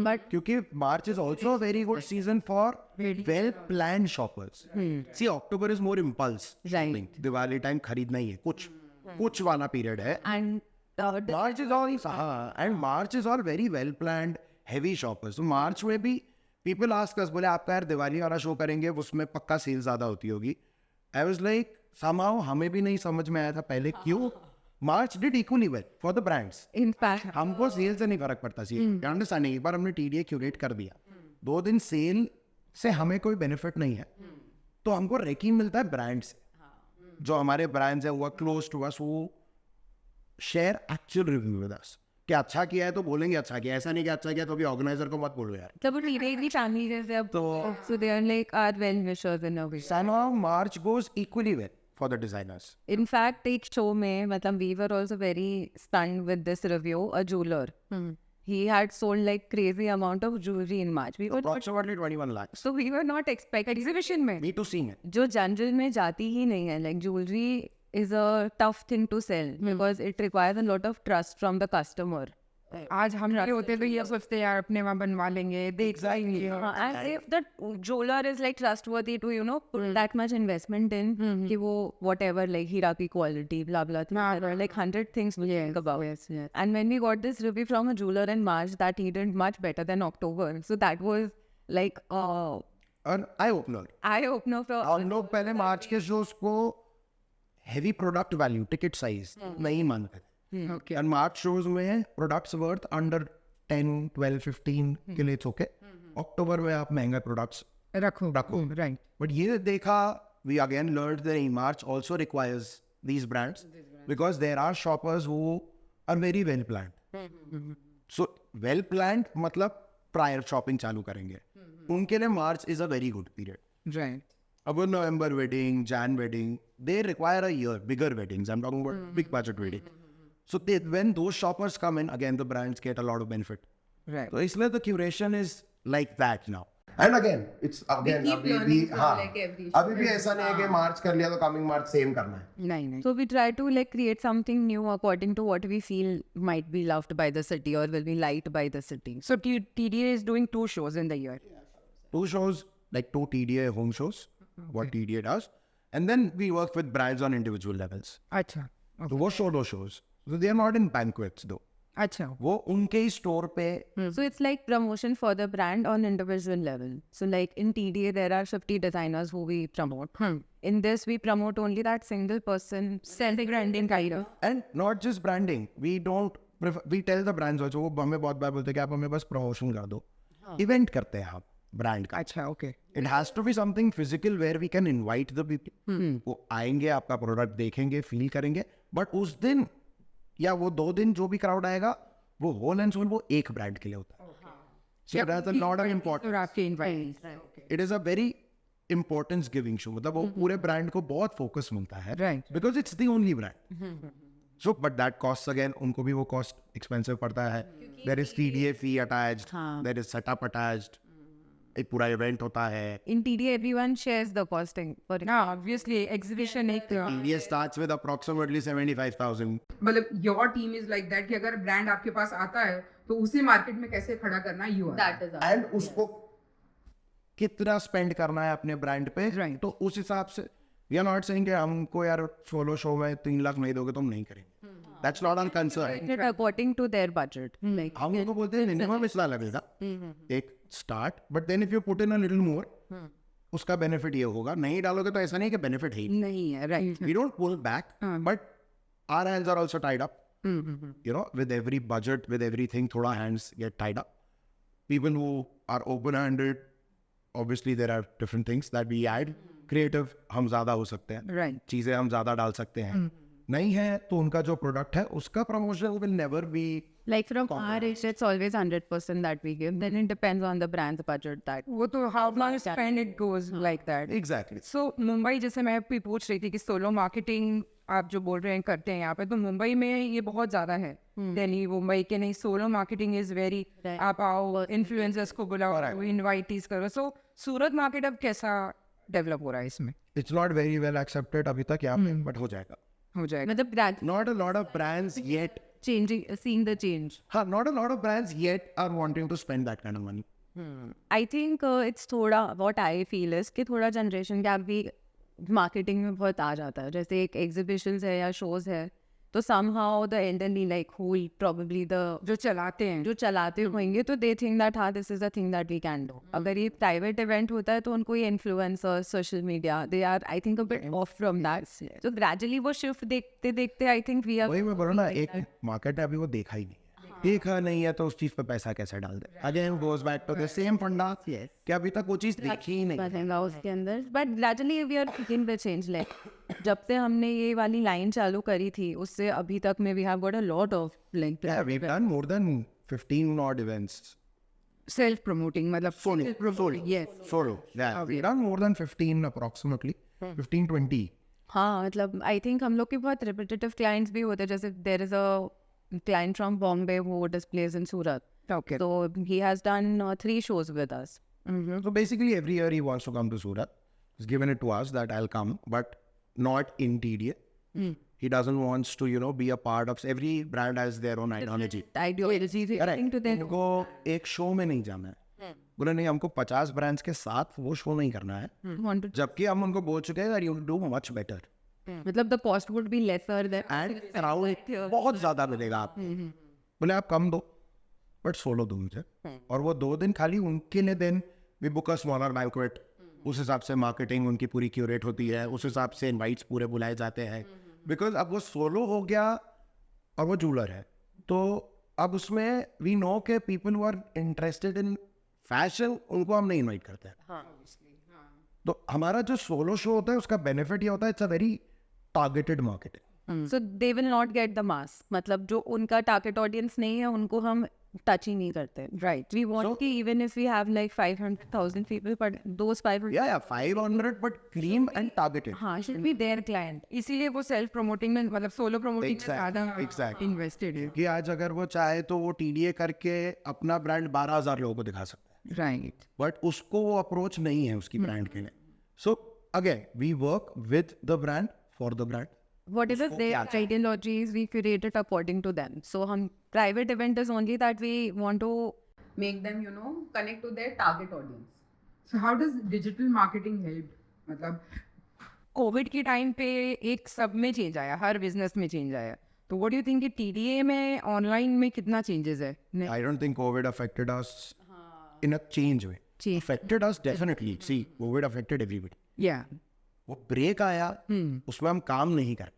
But क्योंकि March is also a very good season for well-planned shoppers. See, October is more impulse shopping. Diwali time खरीदना ही है कुछ वाला period है. and March is all and March is all very well-planned, heavy shoppers. So March में भी people ask us, बोले आपका यार दिवाली वाला शो करेंगे, उसमें पक्का सेल ज्यादा होती होगी. I was like, somehow हमें भी नहीं समझ में आया था पहले क्यों. March did equally well for the brands. in fact, हमको सेल से नहीं फर्क पड़ता सी अंडरस्टैंडिंग. एक बार हमने TDA क्यूरेट कर दिया, 2 दिन सेल से हमें कोई बेनिफिट नहीं है, तो हमको रेकी मिलता है ब्रांड से. जो हमारे ब्रांड्स है वो क्लोज टू अस, वो share actual review with us कि अच्छा किया है तो बोलेंगे अच्छा किया, ऐसा नहीं कि अच्छा किया तो भी ऑर्गेनाइजर को मत बोलो यार. तब वो directly family जैसे अब, so they are like our well wishers in a way. Somehow March goes equally well for the designers. In fact, एक show में मतलब we were also very stunned with this review. A jeweler, he had sold like crazy amount of jewelry in March. We were not, Approximately 21 lakhs. so we were not expecting exhibition में Me too seeing it. जो general में जाती ही नहीं है. Like jewelry is a tough thing to sell because it requires a lot of trust from the customer. आज हम रहे होते तो ये सोचते हैं यार अपने वहाँ बनवा लेंगे, देख जाएंगे. And if the jeweler is like trustworthy to put that much investment in कि वो whatever like हीरा की quality blah blah there are like 100 things we think about. yes. And when we got this review from a jeweler in March that he did much better than October, so that was like An eye opener. eye opener for हम लोग पहले मार्च के shows को heavy product value ticket size नहीं मानते थे. Okay And March shows में products worth under 10, 12, 15 के लिए ओके. अक्टूबर में आप महंगा प्रोडक्ट्स रखो रखो. राइट बट ये देखा, we again learned that March also requires these brands because there are shoppers who are very well planned. So well planned मतलब prior shopping चालू करेंगे. उनके लिए March is a very good period. Right अब November wedding, Jan wedding, they require a year, bigger weddings. I'm talking about big budget wedding. So when those shoppers come in, again the brands get a lot of benefit. Right So इसलिए the curation is like that now. And again, it's again keep अभी भी learning from, हाँ like, every अभी भी ऐसा नहीं है कि मार्च कर लिया तो कमिंग मार्च सेम करना है. नहीं नहीं So we try to like create something new according to what we feel might be loved by the city or will be liked by the city. So TDA is doing 2 shows in the year. 2 shows, like 2 TDA home shows, what TDA does. And then we work with brands on individual levels. अच्छा तो वो solo shows. So they are not in banquets though. अच्छा वो उनके ही store पे So it's like promotion for the brand on individual level. So like in TDA there are 50 designers who we promote. In this we promote only that single person self branding kind of. and not just branding. We don't we tell the brands also, वो हमें बहुत बार बोलते हैं कि आप हमें बस promotion कर दो. इवेंट करते हैं हम ब्रांड का. अच्छा okay It has to be something physical where we can invite the people. वो आएंगे, आपका प्रोडक्ट देखेंगे, फील करेंगे. बट उस दिन या वो 2 दिन जो भी क्राउड आएगा, वो होल एंड सोल वो एक ब्रांड के लिए होता है. So that's a lot of important. और आपके invite It is a very importance giving show. मतलब वो पूरे ब्रांड को बहुत फोकस मिलता है. Right. Because it's the only brand. So but that costs again, उनको भी वो cost expensive पड़ता है. There is TDA fee attached. There is setup attached. एक पूरा इवेंट होता है. In TDA, everyone shares the costing. For हाँ ऑब्वियसली एग्जीबिशन एक TDA starts with approximately 75,000. मतलब your team is like that कि अगर ब्रांड आपके पास आता है तो उसे मार्केट में कैसे खड़ा करना यू That is एंड उसको कितना स्पेंड करना है अपने ब्रांड पे. Right. तो उस हिसाब से वी आर नॉट सेइंग कि हमको यार सोलो शो में 3 लाख नहीं दोगे तो हम नहीं करेंगे. That's not our concern. it according to their budget. Like हम उनको बोलते हैं मिनिमम इतना लगेगा एक start, but then if you put in a little more उसका बेनिफिट ये होगा. नहीं डालोगे तो ऐसा नहीं कि बेनिफिट है. नहीं है right. We don't pull back, but our hands are also tied up. You know, with every budget, with everything, thoda hands get tied up. People who are open-handed, obviously there are different things that we add. Creative, हम ज़्यादा हो सकते हैं. Right. चीज़ें हम ज़्यादा डाल सकते हैं. नहीं है तो उनका जो प्रोडक्ट है उसका promotion will never be. Like from our age, it's always 100% that we give. Then it depends on the brand's budget that. वो तो how much spend it goes like that. Exactly. सो मुंबई जैसे मैं भी पूछ रही थी कि सोलो मार्केटिंग आप जो बोल रहे हैं करते हैं यहाँ पे, तो मुंबई में ये बहुत ज्यादा है. दिल्ली मुंबई के नहीं, solo marketing is very. Right. आप आओ इन्फ्लुएंसर्स को बुलाओ, इनवाइटीज करो. सो सूरत मार्केट अब कैसा डेवलप हो रहा है इसमें? It's not very well accepted अभी तक यहाँ पे, but हो जाएगा. हो जाएगा. मतलब brand Not a lot of brands yet. changing, seeing the change. हाँ, not a lot of brands yet are wanting to spend that kind of money. I think it's थोड़ा what I feel is कि थोड़ा generation gap भी marketing में बहुत आ जाता है. जैसे एक exhibitions है या shows है, तो somehow the elderly like who will probably the जो चलाते हैं जो चलाते होंगे तो they think that हाँ this is the thing that we can do. अगर ये private event होता है तो उनको ये influencers, social media, they are I think a bit off from that. So gradually वो shift देखते देखते I think we are. वही मैं बोल रहा ना, एक मार्केट है अभी वो देखा ही नहीं है. देखा नहीं है तो उस चीज पे पैसा कैसे डाल दे. Again goes back to the same funda कि अभी तक वो चीज देखी ही नहीं. बनेगा उसके अंदर. But gradually we are begin the change. Like जब से हमने ये वाली लाइन चालू करी थी उससे अभी तक में we have got a lot of like Yeah, we've done more than 15 odd events. Self promoting मतलब Solo. Yes. Solo. Yeah, we've done more than 15 approximately. 15, 20. हाँ मतलब आई थिंक हम लोग के बहुत रिपीटेटिव क्लाइंट्स भी होते हैं. जैसे there is a client from Bombay who displays in Surat. Okay. So he has done 3 shows with us. So basically every year he wants to come to Surat. He's given it to us that I'll come, but not in TDA. He doesn't wants to, you know, be a part of. Every brand has their own ideology. Ideology Correct. to their उनको एक show में नहीं जाना है. बोले नहीं, हमको 50 brands के साथ वो शो नहीं करना है. want to. जबकि हम उनको बोल चुके हैं that you do much better. मतलब the cost would be lesser than. And crowd बहुत ज्यादा मिलेगा आपको. बोले आप कम दो बट सोलो दो मुझे. और वो 2 दिन खाली उनके लिए. Then we book a smaller banquet. उस हिसाब से मार्केटिंग उनकी पूरी क्यूरेट होती है. उस हिसाब से इनवाइट्स पूरे बुलाए जाते हैं. बिकॉज अब वो सोलो हो गया और वो जूलर है, तो अब उसमें वी नो के people who are interested in fashion उनको हम नहीं इनवाइट करते हैं. तो हमारा जो सोलो शो होता है उसका बेनिफिट ये होता है, it's a very targeted marketing. So they will not get the mass. मतलब जो उनका target audience नहीं है उनको हम touch ही नहीं करते. Right. We want कि even if we have like 500,000 people, but those 500 या 500 बट क्लीन एंड टारगेटेड. हाँ should be their client. इसीलिए वो सेल्फ प्रमोटिंग में मतलब सोलो प्रमोटिंग में Exactly, ज्यादा exactly. इन्वेस्टेड है. कि आज अगर वो चाहे तो वो TDA करके अपना ब्रांड 12,000 लोगों को दिखा सकता है. राइट. बट उसको वो अप्रोच नहीं है उसकी ब्रांड के लिए. So again we work with the brand for the brand. Whatever their ideologies, we curate it according to them. So हम private event is only that we want to. make them, you know, connect to their target audience. So how does digital marketing help? मतलब Covid के time पे एक सब में change आया, हर business में change आया. तो व्हाट डू यू थिंक कि TDA में ऑनलाइन में कितना चेंजेस है? I don't think COVID affected us in a change way. Affected us definitely. See, COVID affected everybody. या वो ब्रेक आया, उसमें हम काम नहीं कर पाए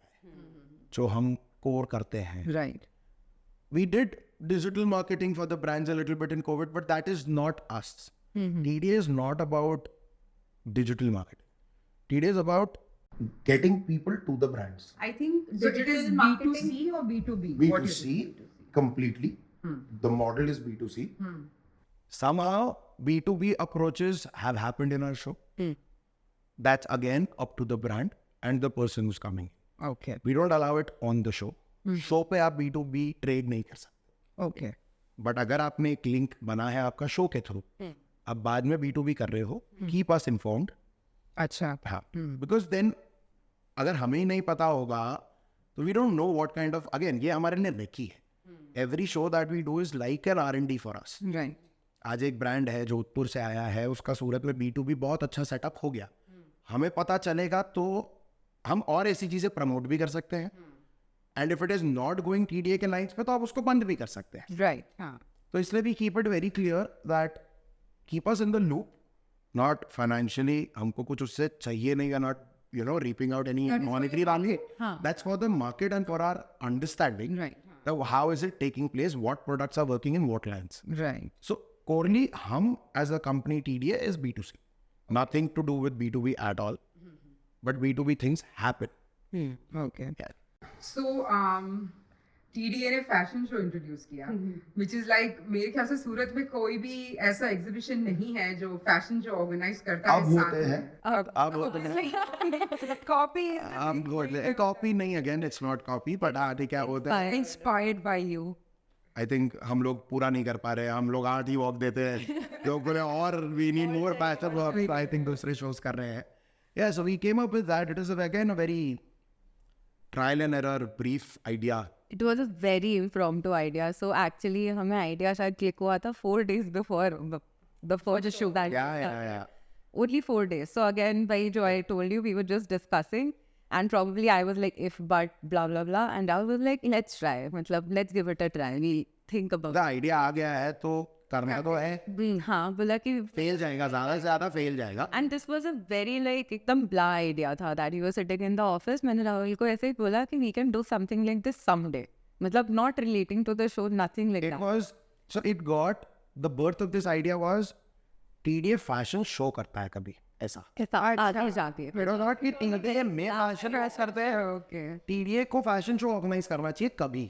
जो हम कोर करते हैं. Right. We did digital marketing for the brands a little bit in COVID, but that is not us. TDA is not about digital marketing. TDA is about getting people to the brands. I think So it digital is marketing. B2C or B2B? What is B2C it? completely. The model is B2C. Somehow B2B approaches have happened in our show. That's again up to the brand and the person who's coming. Okay. We don't allow it on the show. Show पे आप B2B trade नहीं कर सकते. Okay. But अगर आपने एक link बना है आपका शो के थ्रू, अब बाद में B2B कर रहे हो, keep us informed. अच्छा. हाँ, because then अगर हमें ही नहीं पता होगा तो we don't know what kind of, again ये हमारे लिए रिकी है. Every show that we do is like an R&D for us. Right. आज एक ब्रांड है जोधपुर से आया है, उसका सूरत में B2B बहुत अच्छा सेटअप हो गया. हमें पता चलेगा तो हम और ऐसी चीजें प्रमोट भी कर सकते हैं. And if it is not going TDA के लाइंस पे तो आप उसको बंद भी कर सकते हैं. Right. हाँ. तो इसलिए भी keep it very clear that keep us in the loop, not financially हमको कुछ उससे चाहिए नहीं, not reaping out any monetary value. That's for the market and for our understanding. Right. How is it taking place, what products are working in what lines. Right. So corely hum as a company TDA is B2C, nothing to do with B2B at all, but B2B things happen. Okay. Yeah. So TDA ने fashion show introduce किया, which is like मेरे ख्याल से सूरत में कोई भी ऐसा exhibition नहीं है जो फैशन शो ऑर्गेनाइज करता है. अब होते हैं, अब होते हैं. Copy. कॉपी नहीं, again it's not copy, but हाँ ठीक है होता है. Inspired by you. I think हम लोग पूरा नहीं कर पा रहे, हम लोग 8 ही वॉक देते हैं, लोग बोले और we need more passion. I think दूसरे शोज कर रहे हैं. Yeah, so we came up with that. It is again a very trial and error brief idea. It was a very impromptu idea. So actually हमें idea शायद click हुआ था 4 days before the first show that Yeah. only 4 days. So again, by Joy, I told you, we were just discussing, and probably I was like, if, but, blah, blah, blah. And I was like, let's try. मतलब, let's give it a try. We'll think about The idea आ गया है तो करना तो है. it. हाँ, बोला कि फेल जाएगा, ज़्यादा से ज़्यादा फेल जाएगा. and this was a very like एकदम blah idea था that he was sitting in the office. मैंने राहुल को ऐसे ही बोला कि we can do something like this someday. मतलब not relating to the show, nothing like It that. was, so it got, the birth of this idea was TDA fashion show करता है कभी ऐसा. आगे जाके It was not कि TDA में fashion करते हैं. Okay. TDA को fashion show organize करना चाहिए कभी.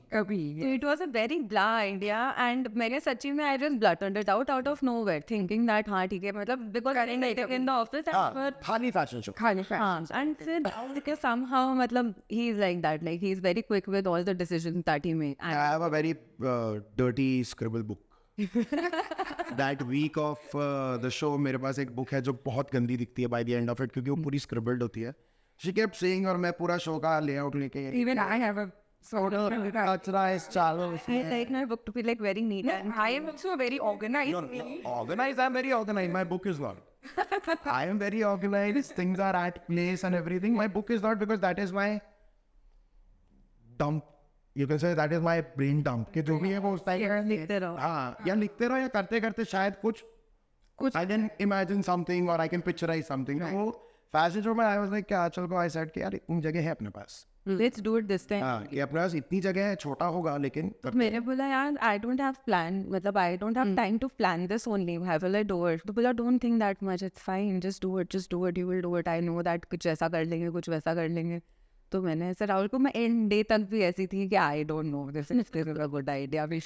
So it was a very blah idea, and मैंने सच्ची में I just blurted it out of nowhere, thinking that हाँ ठीक है, मतलब because I was in the office and हाँ, खाली fashion show. and फिर because somehow मतलब he is like that, like he is very quick with all the decisions that he made. I have a very dirty scribble book. That week of the show मेरे पास एक book है जो बहुत गंदी दिखती है by the end of it, क्योंकि वो पूरी scribbled होती है. She kept saying, और मैं पूरा शो का layout लेके Even I have a sort of. कचरा इस चालो. I like my book to be like very neat. And I am also a very organized. Organized, I'm very organized. My book is not. I am very organized. Things are at place and everything. My book is not, because that is my dump. You can say that is my brain dump. कि जो भी है वो उस time लिखते रहो. हाँ, या लिखते रहो या करते करते शायद कुछ I can imagine something or I can picturize something. वो फैशन शो में I was like क्या चल को I said कि यार इतनी जगह है अपने पास. Let's do it this time. हाँ, कि अपने पास इतनी जगह है, छोटा होगा लेकिन मैंने बोला यार I don't have plan, मतलब I don't have time to plan this only. How will I do it? तो बोला don't think that much. It's fine. Just do it. You will do it. I know that कुछ ऐसा कर लेंगे, कुछ वैसा कर लेंगे. तो मैंने ऐसे राहुल को, मैं एंड डे तक भी ऐसी थी कि I don't know this is a good idea, we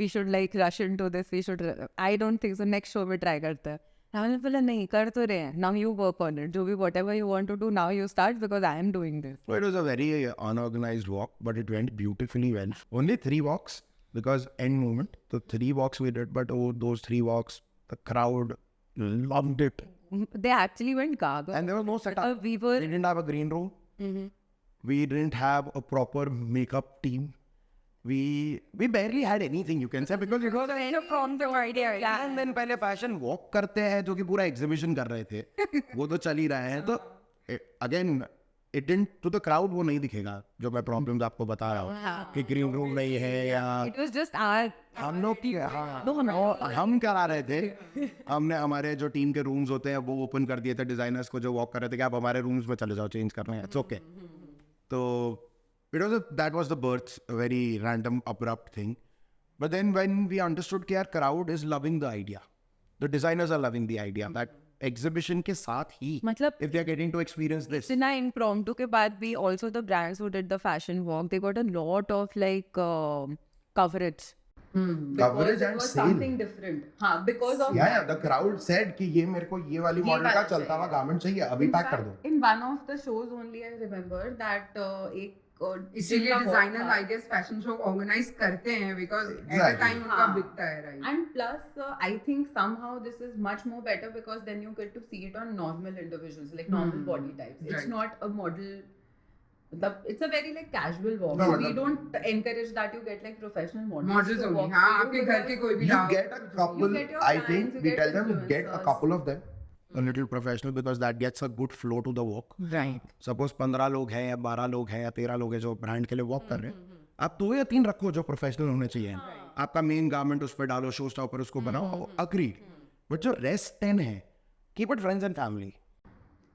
should like rush into this, we should, I don't think so, next show में ट्राई करते हैं. राहुल ने बोला नहीं कर तो रहे हैं, now you work on it, जो भी whatever you want to do now you start, because I am doing this. So it was a very unorganized walk, but it went beautifully well. Only 3 walks because end moment. So 3 walks we did, but those 3 walks, the crowd loved it. They actually went gaga. And there was no setup. We were We didn't have a green room. We didn't have a proper makeup team. We barely had anything, you can say, because it was From the idea. and then पहले fashion walk करते हैं जो कि पूरा exhibition कर रहे थे, वो तो चल ही रहा है. तो again it didn't, to the crowd वो नहीं दिखेगा जो मैं problems आपको बता रहा हूँ कि green room नहीं है या it was just our हम लोग की हम करा रहे थे. हमने हमारे जो टीम के रूम्स होते हैं वो ओपन कर दिए थे डिजाइनर्स को जो वॉक कर रहे थे कि आप हमारे रूम्स में चले जाओ, चेंज करना है, इट्स ओके. तो that was the birth, a very random abrupt thing. But then when we understood कि यार crowd is loving the idea, the designers are loving the idea, that exhibition के साथ ही मतलब if they are getting to experience this. इतना impromptu के बाद भी also the brands who did the fashion walk, they got a lot of like coverage. Coverage and was sale. something different. हाँ, because of Yeah, the crowd said कि ये मेरे को ये वाली मॉडल का वाला चलता हुआ गारमेंट चाहिए, अभी पैक कर दो. In one of the shows only I remember that एक इसीलिए designers I guess fashion show organise करते हैं बिकॉज एट अ टाइम उनका बिकता है, right? And plus, I think somehow this is much more better because then you get to see it on normal individuals, like normal body types. It's Right. not a model. It's a very like casual walk. No, We don't encourage that you get like professional models. Models to होंगे, walk हाँ, for you आपके घर के कोई भी You लाओ, get a couple, get your I clients, think you we get tell them get a influencers. couple of them, a little professional, because that gets a good flow to the walk. Right? Suppose 15 लोग हैं या 12 लोग हैं या 13 लोग हैं जो brand के लिए वॉक कर रहे हैं, आप 2 या 3 रखो जो प्रोफेशनल होने चाहिए। आपका मेन गारमेंट उस पर डालो, शो स्टॉप पर उसको बनाओ, अग्री। बट जो रेस्ट 10 है, keep it friends and family.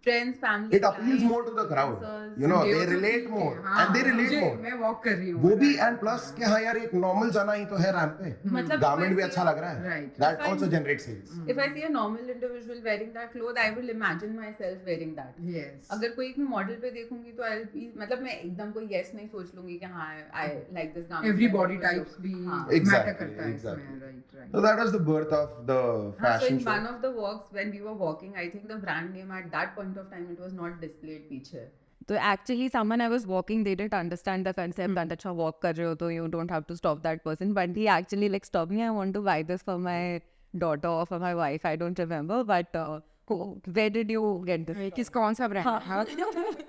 Friends, family. It appeals more to the crowd. You know, they relate more and they relate more. मैं वॉक कर रही हूँ वो भी एंड प्लस कि हाँ यार एक नॉर्मल जाना ही तो है रैंप पे, मतलब गारमेंट भी अच्छा लग रहा है, Right. that also generates sales. If I see a normal individual wearing that clothes, I will imagine myself wearing that. Yes. अगर कोई एक मैं मॉडल पे देखूंगी तो I'll be, मतलब मैं एकदम कोई yes नहीं सोच लूंगी कि हाँ I like this garment. Every body types भी मैटर Exactly, करता है इसमें, exactly. Right, right. So that was the birth of the So fashion in show. one of the walks when we were walking, I think the brand name at that point of time it was not displayed पीछे. So actually, someone I was walking, they didn't understand the concept that अच्छा walk कर रहे हो तो you don't have to stop that person. But he actually like stopped me. I want to buy this for my daughter or for my wife. I don't remember. But where did you get this? किस कौन सा brand? हाँ,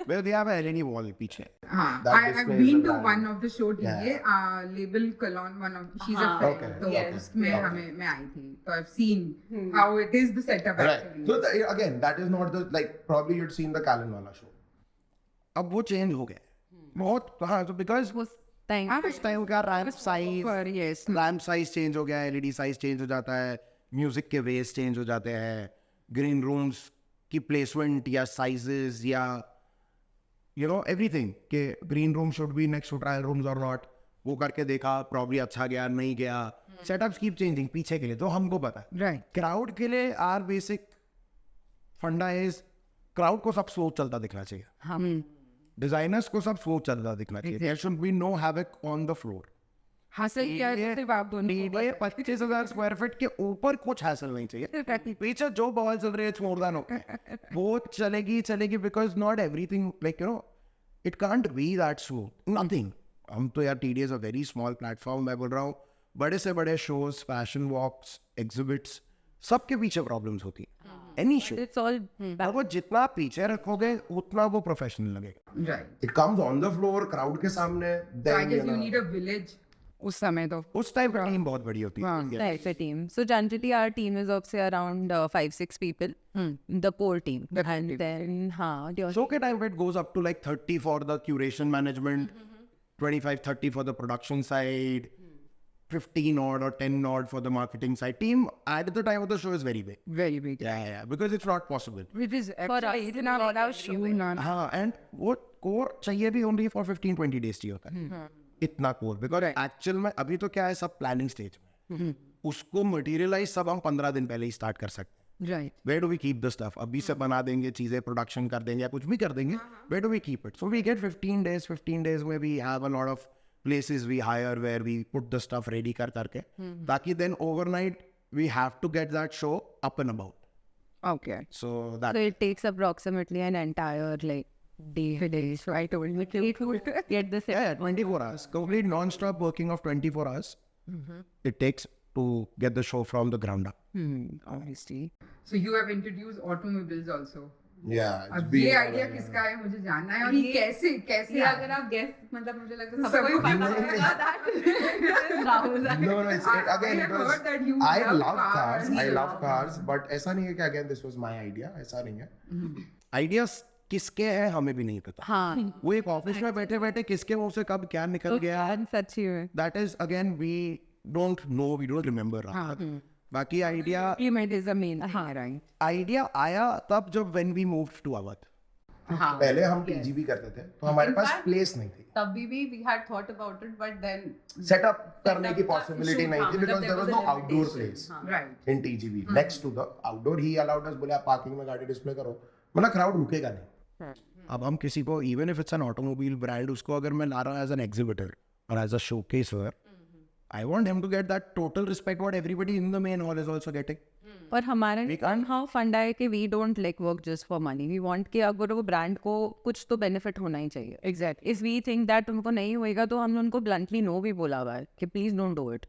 Well, they have a LED wall पीछे. हाँ, That I've displays been the to brand. one of the show TDA, label Cologne, one of she's a friend, Okay, तो okay, उसमें okay. हमें मैं आई थी, तो I've seen how it is the setup Right. actually. So again, that is not the like probably you'd seen the Callan वाला show. अब वो change हो गया बहुत, हाँ, तो because Was time. उस टाइम का रैम्प साइज, पर yes, रैम्प साइज चेंज हो गया है, एलईडी साइज चेंज हो जाता है, म्यूजिक के वेज चेंज हो जाते हैं, ग्रीन रूम्स की प्लेसमेंट या साइजेस या यू नो एवरीथिंग के green room should be next to trial rooms और नॉट, वो करके देखा, प्रॉब्ली अच्छा गया नहीं गया, सेटअप्स कीप चेंजिंग पीछे के लिए, तो हमको पता है। right. क्राउड के लिए आर बेसिक फंडा इज क्राउड को सब स्लो चलता दिखना चाहिए, हम डिजाइनर्स को सब स्लो चलता दिखना चाहिए, there should be no havoc on the floor. हासिल किया है सिर्फ आप दोनों को। 25,000 स्क्वायर फीट के ऊपर कुछ हासिल नहीं चाहिए, पीछे जो बॉल चल रही है छोड़दान हो वो चलेगी because not everything like you know it can't be that slow, nothing. हम तो यार TDA is a very small platform, मैं बोल रहा हूँ बड़े से बड़े शोज, फैशन वॉक्स, एग्जिबिट्स, सबके पीछे प्रॉब्लम्स होती है, एनी शो। it's all और वो जितना पीछे रखोगे उतना वो प्रोफेशनल लगेगा। Right. It comes on the floor crowd के सामने, So I guess you need a village उस समय तो। उस टाइम का टीम बहुत बड़ी होती है। Right, the team. So generally our team is of say around 5-6 people. The core team. The core And team. then your Show के time it goes up to like 30 for the curation management, 25-30 for the production side, 15 odd or 10 odd for the marketing side. Team at the time of the show is very big. Very big. Yeah, because it's not possible. Which is us, actually इतना बड़ा show ना। हाँ, and वो core चाहिए भी only for 15-20 days चाहिए होता है, इतना core, because actual में अभी तो क्या है सब planning stage में, उसको materialize सब हम 15 दिन पहले ही start कर सकते हैं। Right. Where do we keep the stuff? अभी से बना देंगे चीजें, प्रोडक्शन कर देंगे या कुछ भी कर देंगे, where do we keep it? So we get 15 days where we have a lot of places we hire where we put the stuff ready करके, ताकि then overnight we have to get that show up and about. Okay. So that So it takes approximately an entire like day. So I told you to get this. yeah, 24 hours, complete non-stop working of 24 hours. It takes to get the show from the ground up. Obviously. So you have introduced automobiles also. Yeah, it's अब been ये a idea while. किसका है मुझे जानना है, और ये कैसे ये आया? अगर आप guess, मतलब मुझे लगता है सबको सबको ही पता ही होगा that it is Rahul's idea. No, it's again I it have was. heard that you I love love cars. cars. I love cars, but ऐसा नहीं है कि again this was my idea. ऐसा नहीं है. Ideas किसके हैं हमें भी नहीं पता. हाँ. वो एक ऑफिस में बैठे बैठे किसके मुंह से कब क्या निकल गया. सच ही में. That is again we don't know, we don't remember. बाकी idea Implement is the main thing, right? idea आया तब जब when we moved to Awadh. हाँ. पहले हम TGV करते थे तो हमारे In पास fact, प्लेस नहीं थी. तभी भी we had thought about it, but then setup करने की Setup का possibility issue नहीं था, थी मतलब because there there was was no a outdoor limitation. place हाँ. Right. in TGV. Next to the outdoor, he allowed us, बोले आप पार्किंग में गाड़ी डिस्प्ले करो, मतलब क्राउड रुकेगा नहीं. अब हम किसी को even if it's an automobile brand, उसको अगर मैं ला रहा हूँ एज एन एग्जिबिटर और as a showcaser, I want him to get that total respect what everybody in the main hall is also getting. और हमारा We can't- हाँ फंडा है कि we don't like work just for money, we want कि अगर वो brand को कुछ तो बेनिफिट होना ही चाहिए. Exactly. If we think that तुमको नहीं होएगा तो हमने उनको ब्लंटली नो भी बोला हुआ है कि प्लीज डोंट डू इट.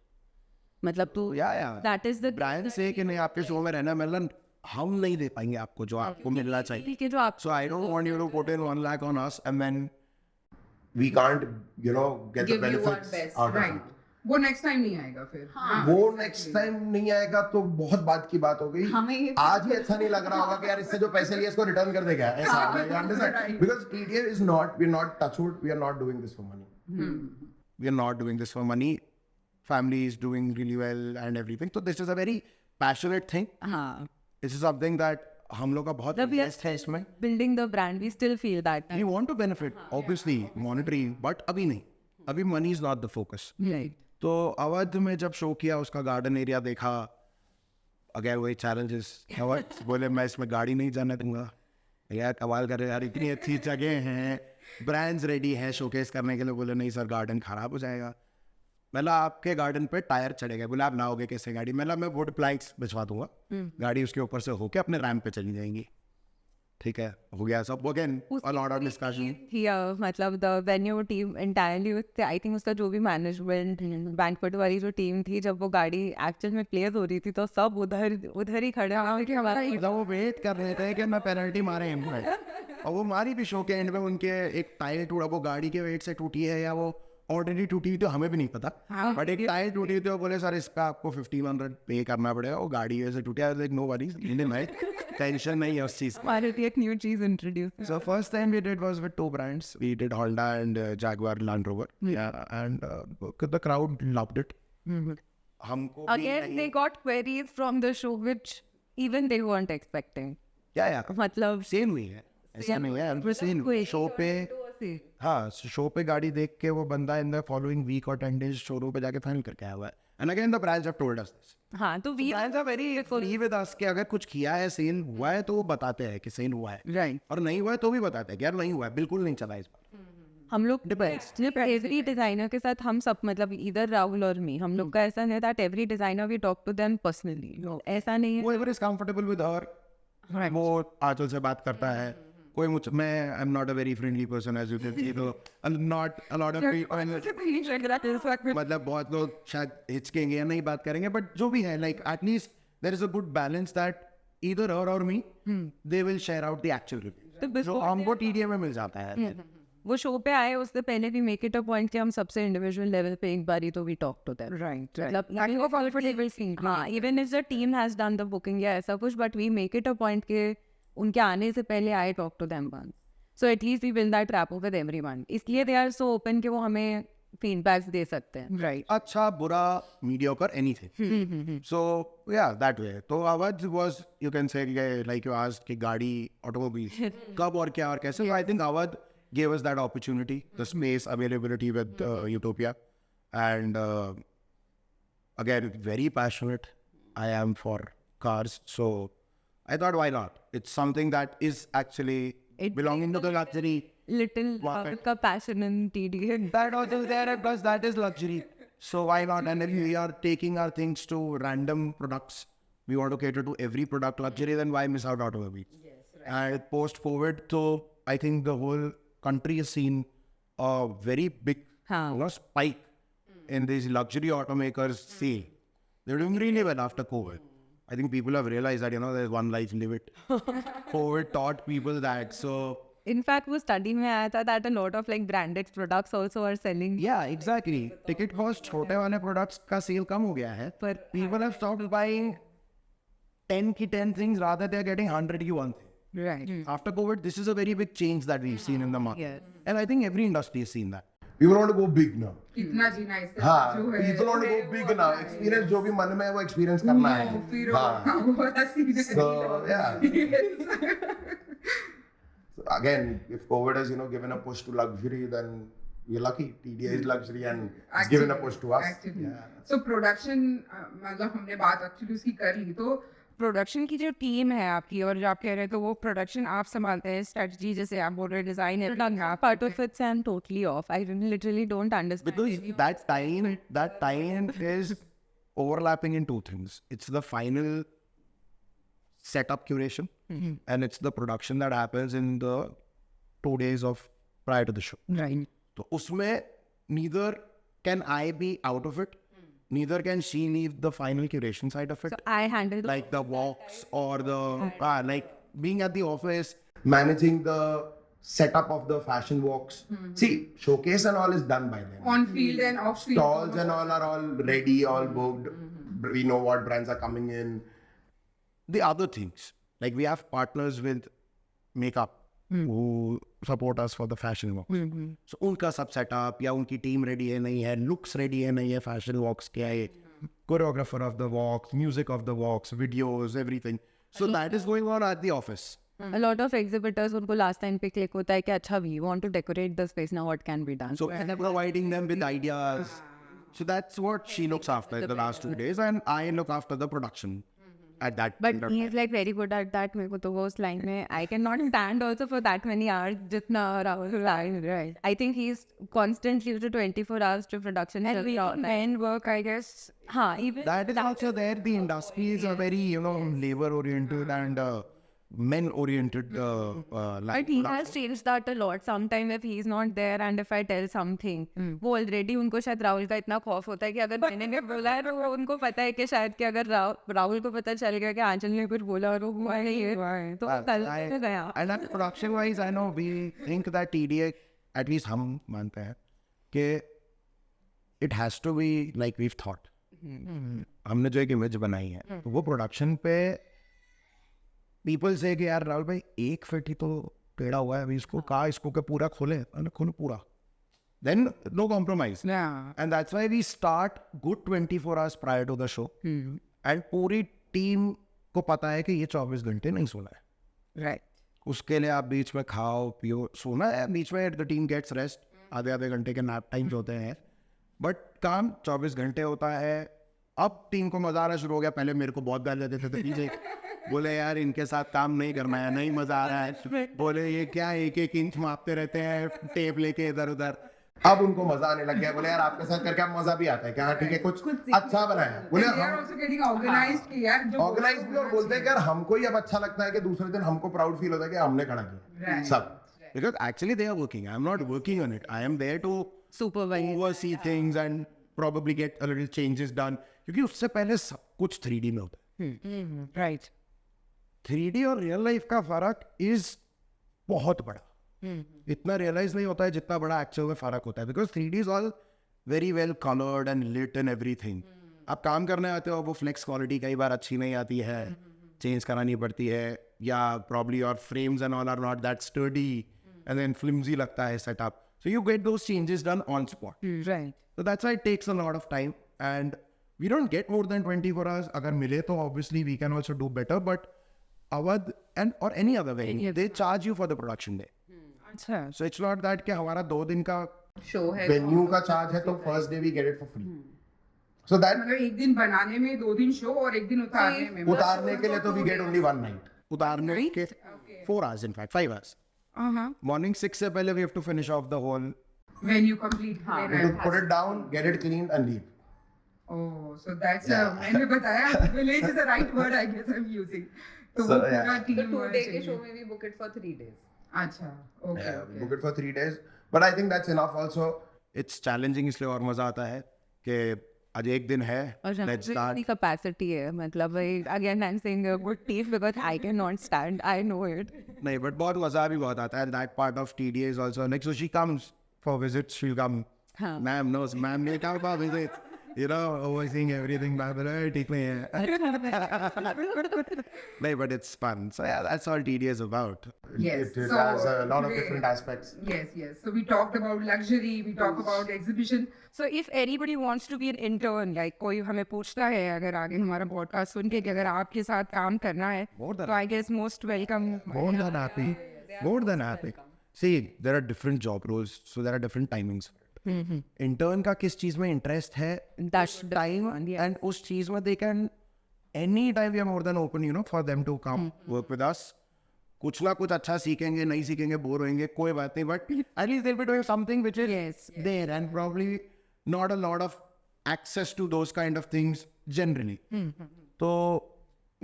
मतलब तू Yeah. That is the brand से कि नहीं आपके शो में रहना मतलब हम नहीं दे पाएंगे आपको जो आपको मिलना चाहिए. कि जो आप So I don't want you to put in 1 lakh on us and then we can't, get Give the you our benefits best, out of right. it. वो नेक्स्ट टाइम नहीं आएगा फिर. वो नेक्स्ट टाइम नहीं आएगा तो बहुत बात की बात हो गई. हमें ये- आज ही अच्छा नहीं लग रहा होगा कि यार इससे जो पैसे लिए इसको रिटर्न कर देगा ऐसा. Because TDA is not, we're not touchwood, we are not doing this for money. We are not doing this for money. Family is doing really well and everything. So this is a very passionate thing. हाँ This is something that हम लोग का बहुत जब we are interest है इसमें. building the brand we still feel that. We want to benefit, obviously, monetary, but अभी नहीं. अभी money is not the focus. Right. तो अवध में जब शो किया उसका गार्डन एरिया देखा, अगेन वही चैलेंजेस. अवध बोले मैं इसमें गाड़ी नहीं जाने दूंगा. यार कमाल कर रहे यार, इतनी अच्छी जगह हैं, ब्रांड्स रेडी हैं शोकेस करने के लिए. बोले नहीं सर गार्डन खराब हो जाएगा. मतलब आपके गार्डन पे टायर चढ़ेगा. बोले आप लाओगे कैसे गाड़ी? मतलब मैं वुड प्लैंक्स बिछवा दूंगा, गाड़ी उसके ऊपर से होके अपने रैंप पे चली जाएंगी. ठीक है, हो गया सब. Again a lot of discussion. मतलब the venue team entirely, I think उसका जो भी मैनेजमेंट बैंक्वेट वाली जो टीम थी, जब वो गाड़ी एक्चुअल में प्लेस हो रही थी तो सब उधर ही खड़े हुए कि हमारा मतलब वो वेट कर रहे थे कि मैं पेनल्टी मारे और वो मारी भी. शो के एंड में उनके एक टायर टूटा, वो गाड़ी के वेट से टूटी है या वो ऑलरेडी टूटी हुई तो हमें भी नहीं पता. बट एक टायर टूटी हुई तो बोले सर इसका आपको 1500 पे करना पड़ेगा. वो गाड़ी वैसे टूटी है. लाइक नो वरीज, टेंशन नहीं है उस चीज. हमारे लिए एक न्यू चीज introduce. So first time we did was with 2 brands. We did Honda and Jaguar Land Rover. Yeah, and the crowd loved it. हमको भी Again, नहीं- they got queries from the show which even they weren't expecting. yeah. मतलब same हुई है, ऐसा नहीं है. Same show पे, हाँ शो पे गाड़ी देख के वो बंदा इन द फॉलोइंग वीक और 10 days शोरूम पे जाके फाइनल करके आया हुआ है. And again the brands have told us this. हाँ तो we brands are very free with us कि अगर कुछ किया है, सेल हुआ है तो वो बताते हैं कि सेल हुआ है. Right. और नहीं हुआ है तो भी बताते हैं कि यार नहीं हुआ है, बिल्कुल नहीं चला इस बार. हम लोग एवरी डिजाइनर के साथ हम सब, मतलब इधर राहुल और मी, हम लोग का ऐसा नहीं that every designer we talk to them personally. ऐसा नहीं है. Whoever is comfortable with her, वो आंचल से बात करता है. कोई मुझ मैं I am not a very friendly person as you can see. तो not a lot of people, मतलब बहुत लोग शायद हिचकेंगे या नहीं बात करेंगे, बट जो भी है like at least there is a good balance that either her और me they will share out the actual review जो हमको टीडीए में मिल जाता है. वो शो पे आए उससे पहले भी मेक इट अ पॉइंट कि हम सबसे इंडिविजुअल लेवल पे एक बारी तो we talk to them. Right. मतलब हाँ, even if the team has done the booking या ऐसा कुछ, but we make it a point के उनके आने से पहले I talk to them once. So at least we build that rapport with everyone. इसलिए दे आर सो ओपन कि वो हमें फीडबैक्स दे सकते हैं. राइट. अच्छा बुरा मीडियोकर एनीथिंग. सो या दैट वे. तो Awadh was you can say like you asked कि गाड़ी ऑटोमोबाइल कब और क्या और कैसे. I think Awadh gave us that opportunity, the space availability with Utopia, and again very passionate I am for cars, so I thought why not. It's something that is actually belonging to the luxury Little market. का passion in TDA. That also is there, and plus that is luxury, so why not. And if we are taking our things to random products, we want to cater to every product luxury, then why miss out automobiles? Yes, right. And post COVID, so I think the whole country has seen a very big spike in these luxury automakers sale. They're doing really well after COVID. I think people have realized that there's one life, live it. COVID taught people that. So In fact, वो study में आया था that a lot of like branded products also are selling. yeah, exactly. Ticket cost छोटे वाले products का sale कम हो गया है. पर People have stopped buying 10 की 10 things, rather they're getting 100 की one thing. right. After COVID, this is a very big change that we've seen in the market. Yes. And I think every industry has seen that. People want to go big now. कितना जीना इससे हाँ, जो है people want to go big now. Experience जो भी मन में है वो experience करना है. फिर हाँ. वो वाला scene है. So yeah. So again, if COVID has given a push to luxury, then we're lucky. TDA is luxury and it's given a push to us. Actually. Yeah. So production मतलब हमने बात actually उसकी कर ली. तो production की जो team है आपकी और जो आप कह रहे हैं तो वो प्रोडक्शन आप संभालते हैं, स्ट्रेटजी जैसे आप बोल रहे हैं, design Part of it, I'm totally off. I literally don't understand. Because that time is overlapping in two things. It's the final setup curation and it's the production that happens in the 2 days of prior to the show. Right. So usme neither can I be out of it, neither can she leave the final curation side of it. So I handle Like the walks or the like being at the office, managing the setup of the fashion walks. See, showcase and all is done by them. On field and off field. Stalls and all are all ready, all booked. We know what brands are coming in. The other things, like we have partners with makeup who support us for the fashion walks. So उनका सब setup या उनकी team ready है नहीं है, looks ready है नहीं है, fashion walks क्या है, choreographer of the walks, music of the walks, videos, everything. So that is going on at the office. a lot of exhibitors उनको last time पे click होता है कि अच्छा we want to decorate the space, now what can be done. So providing them with ideas. So that's what she looks after the last 2 days, and I look after the production at that. But point of he time. is like very good at that. मेरे को तो वो उस line में I cannot stand also for that many hours जितना Rahul right. I think he's constantly to 24 hours to production. And we men work, I guess. हाँ, even That is also there. The industries are very, labor oriented and men oriented. But he has changed that a lot. Sometimes if he's not there and if I tell something, वो already उनको शायद राहुल का इतना खौफ होता है कि अगर मैंने बोला है तो वो उनको पता है कि शायद कि अगर राहुल को पता चल गया कि आंचल ने कुछ बोला और वो हुआ है ये तो कल से गया. And production wise, I know we think that TDA, at least हम मानते हैं कि it has to be like we've thought. हमने जो एक इमेज बनाई है तो वो प्रोडक्शन पे पीपल से कि यार राहुल भाई एक फिट ही तो टेढ़ा हुआ है, अभी इसको कहा इसको क्या पूरा खोले, खोलो पूरा, then no compromise. Yeah. And that's why we start good 24 hours prior to the show. And पूरी टीम को पता है कि ये 24 घंटे नहीं सोना है. Right. उसके लिए आप बीच में खाओ पियो, सोना है बीच में, द टीम गेट्स रेस्ट, आधे घंटे के नैप टाइम्स होते हैं, बट काम 24 घंटे होता है. अब टीम को मजा आना शुरू हो गया. पहले मेरे को बहुत गालियां देते थे पीछे, बोले यार इनके साथ काम नहीं करना है, नहीं मजा आ रहा है, बोले ये क्या एक एक इंच मापते रहते हैं टेप लेके इधर उधर. अब उनको मजा आने लग गया, बोले यार आपके साथ करके अब मजा भी आता है क्या, ठीक है कुछ अच्छा बनाया, बोले They are also getting organized कि यार जो ऑर्गेनाइज भी, और बोलते हैं कि यार हमको ही अब अच्छा लगता है कि दूसरे दिन हमको प्राउड फील होता है कि हमने खड़ा किया सब. Because actually they are working. I am not working on it. I am there to Supervise. oversee things and probably get a little changes done. क्योंकि उससे पहले सब कुछ 3D में होता है. Right. 3D और रियल लाइफ का फर्क इज बहुत बड़ा. इतना रियलाइज नहीं होता है जितना बड़ा एक्चुअल में फर्क होता है. Because 3D is all very well coloured and lit and everything. आप काम करने आते हो, वो फ्लेक्स क्वालिटी कई बार अच्छी नहीं आती है, चेंज करानी पड़ती है, या probably your frames and all are not that sturdy and then flimsy लगता है setup. So you get those changes done on spot. Right. So that's why it takes a lot of time, and we don't get more than 24 hours. Agar mile to obviously we can also do better, but Awadh and or any other venue, they charge you for the production day. अच्छा. So it's not that कि हमारा 2 दिन का show है venue का charge है तो first day we get it for free. So that मतलब एक दिन बनाने में 2 दिन शो और एक दिन उतारने में. उतारने के लिए तो we get only 1 night. उतारने के 4 hours in fact, 5 hours. Morning 6 से पहले we have to finish off the whole. When you complete. We have to put it down, get it cleaned and leave. Oh, so that's मैंने बताया village is the right word I guess I'm using. तो So, वो पूरा yeah. team 2 होना day के चाहिए. show में we book it for 3 days. अच्छा, okay, Yeah, we okay. book it for 3 days. But I think that's enough also. It's challenging इसलिए और मजा आता है कि आज एक दिन है. और Let's start. इतनी capacity है, मतलब again I'm saying a good team because I cannot stand. I know it. नहीं, but बहुत मजा भी बहुत आता है. And that part of TDA is also like, so she comes for visits. She'll come. हाँ. Ma'am knows. Ma'am may come for visits. Overseeing everything. Ma'am, ठीक नहीं है. नहीं, but it's fun. So yeah, that's all TDA is about. Yes. It So, has a lot of today- different aspects. Yes, yes. So we talked about luxury, we talked about exhibition. So if anybody wants to be an intern, like कोई हमें पूछता है अगर आगे हमारा podcast सुन के कि अगर आपके साथ काम करना है, More than तो I guess most welcome. More than happy. More than happy. See, there are different job roles, so there are different timings. Intern का किस चीज में इंटरेस्ट है, That's the time one, yeah. And उस चीज में they can anytime we are more than open, for them to come work with us. कुछ ना कुछ अच्छा सीखेंगे, नहीं सीखेंगे, बोर होंगे, कोई बात नहीं, but at least they'll be doing something which is there, and probably not a lot of access to those kind of things generally. So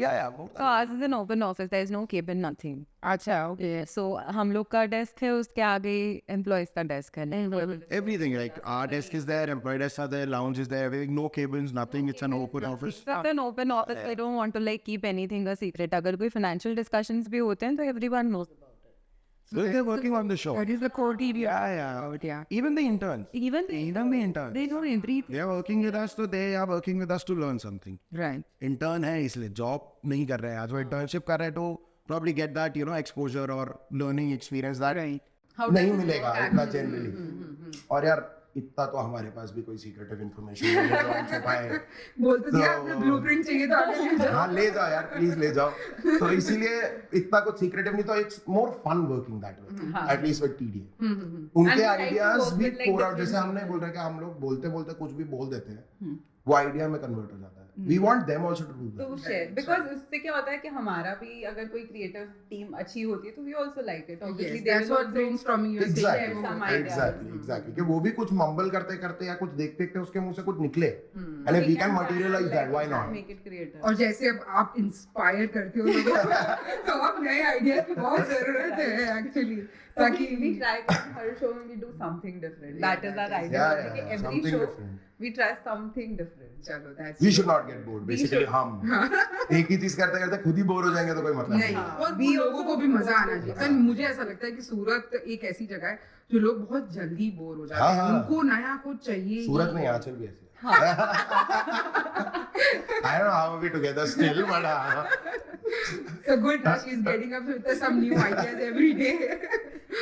yeah. So ours is an open office. There is no cabin, nothing. अच्छा, okay. Yeah, so हम लोग का desk है, उसके आगे employees का desk है. Everything, like our desk is there, employee desks are there, lounge is there, everything, no cabins, nothing. It's an open office. It's an open office. I don't want to like keep anything a secret. अगर कोई financial discussions भी होते हैं तो everyone knows about it. So they're working on the show. That is the core TDA. Yeah. Even the interns. Even the interns. they know everything. They are working with us, so they are working with us to learn something. Right. Intern है इसलिए job नहीं कर रहे हैं आज वो internship कर रहे हैं तो probably get that exposure or learning experience that नहीं मिलेगा इतना generally. और यार इतना तो हमारे पास भी कोई secretive information नहीं है जो हम छुपाए. बोलते थे आपने blueprint चाहिए तो आगे ले जाओ. हाँ ले जाओ यार please ले जाओ. तो इसीलिए इतना कुछ secretive नहीं तो it's more fun working that way. At least with TDA. उनके ideas भी पूरा जैसे हमने बोल रहे कि हम लोग बोलते बोलते कुछ भी बोल देते हैं वो idea में convert हो जाता है. We want them also to do that. तो share because उससे क्या होता है कि हमारा भी अगर कोई creative team अच्छी होती है तो we also like it. Obviously, That's what brainstorming you say. Exactly. कि वो भी कुछ mumble करते करते या कुछ देखते देखते उसके मुंह से कुछ निकले. And if we can materialize that, why not? Make it creative. और जैसे अब आप इंस्पायर करते हो लोगों को तो अब नए आइडियाज की बहुत जरूरत है एक्चुअली ताकि we try to her show में we do something different. That is our idea. Yeah, every something show different. we try something different. चलो that's We should not get bored. Basically हम एक ही चीज करते करते खुद ही बोर हो जाएंगे तो कोई मतलब नहीं. और भी लोगों को भी मजा आना चाहिए. और मुझे ऐसा लगता है कि सूरत एक ऐसी जगह है जो लोग बहुत जल्दी बोर हो जाते हैं. उनको नया कुछ चाहिए. सूरत में आंचल भी ऐसे. I don't know how we together still, but So good that she's getting up with some new ideas every day.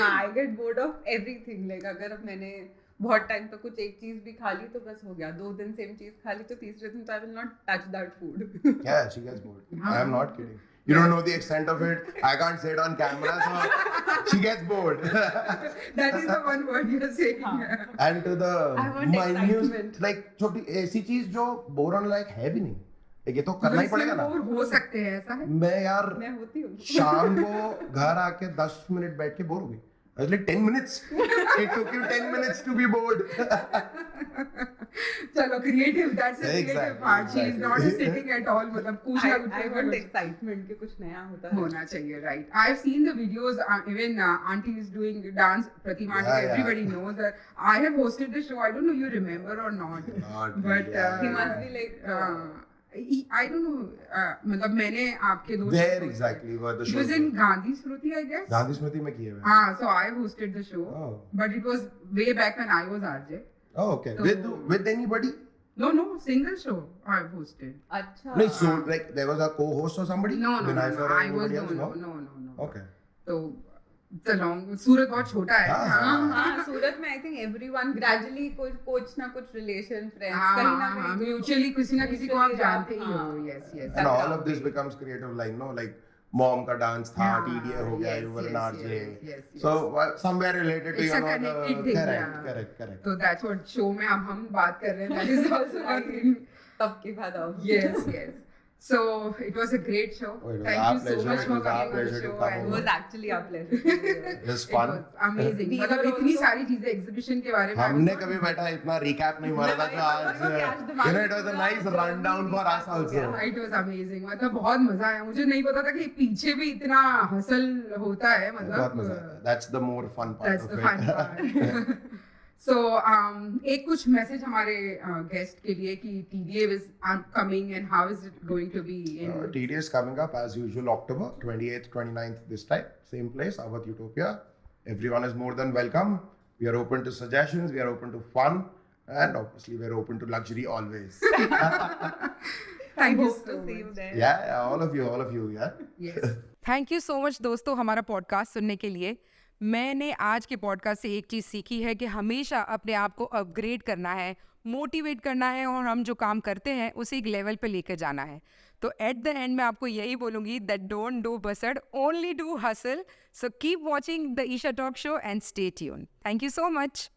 I get bored of everything. Like अगर अब मैंने बहुत टाइम तक कुछ एक चीज भी खा ली तो बस हो गया. 2 दिन सेम चीज खा ली तो तीसरे दिन तो I will not touch that food. yeah, she gets bored. I am not kidding. You don't know the extent of it. I can't say it on camera, so she gets bored. That is the one word you're saying. And to the I want excitement. like छोटी ऐसी चीज जो bore होने लायक है भी नहीं. ये तो करना ही पड़ेगा ना. हो सकते हैं ऐसा है. मैं यार मैं होती हूँ. शाम को घर आके 10 मिनट बैठ के बोर हो गई. I was like 10 minutes. It took you 10 minutes to be bored. चलो creative. That's the creative part. She is not sitting at all. मतलब कुछ ना कुछ I want excitement कि कुछ नया होना चाहिए. Right. I've seen the videos. Even Auntie is doing dance. Pratima, everybody knows that. I have hosted the show. I don't know you remember or not. But he must be like. I don't know. मतलब मैंने आपके दोस्त. There exactly were the It show. was in Gandhi Smriti, I guess. Gandhi स्मृति में किए हुए. So I hosted the show. Oh. But it was way back when I was RJ. Oh, okay. With anybody? No, single show I've hosted. अच्छा. No, so like there was a co-host or somebody? No. Vinay or I was anybody else? no. Okay. So it's a long. सूरत बहुत छोटा है. हाँ सूरत में I think everyone gradually कुछ ना कुछ relation friends कहीं ना कहीं mutually किसी ना किसी को आप जानते ही हो. Yes. And all of this becomes creative line, no? Like mom का dance था, TDA हो गया, you were an RJ. Yes. So somewhere related to It's a the connected thing. correct. So that's what show में अब हम बात कर रहे हैं. That is also one thing. तब की बात आओ. Yes. So it was a great show. Oh, it was Thank our you so pleasure. much It for was our coming on the pleasure to show. come And It over. was actually our pleasure. It was it fun. was amazing. We मतलब were इतनी also- सारी चीजें exhibition के बारे में हमने कभी बैठा इतना recap नहीं मारा था जो आज it was a nice rundown for us also. It was amazing. मतलब बहुत मजा आया. मुझे नहीं पता था कि पीछे भी इतना हसल होता है. बहुत मजा मतलब आया. That's the more fun part that's of the it. fun part. So एक कुछ मैसेज हमारे गेस्ट के लिए कि TDA is coming and how is it going to be in TDA is coming up as usual October 28th, 29th this time. Same place, Avat Utopia. Everyone is more than welcome. We are open to suggestions. We are open to fun. And obviously we are open to luxury always. Thank you Hope to see you there. Yeah, all of you, yeah. Yes. Thank you so much दोस्तों हमारा podcast सुनने के लिए. मैंने आज के podcast से एक चीज़ सीखी है कि हमेशा अपने आप को अपग्रेड करना है, मोटिवेट करना है और हम जो काम करते हैं उसे एक लेवल पे लेकर जाना है. तो एट द एंड मैं आपको यही बोलूँगी that don't do bust, only do hustle. So keep watching the Isha talk show and stay tune. Thank you so much.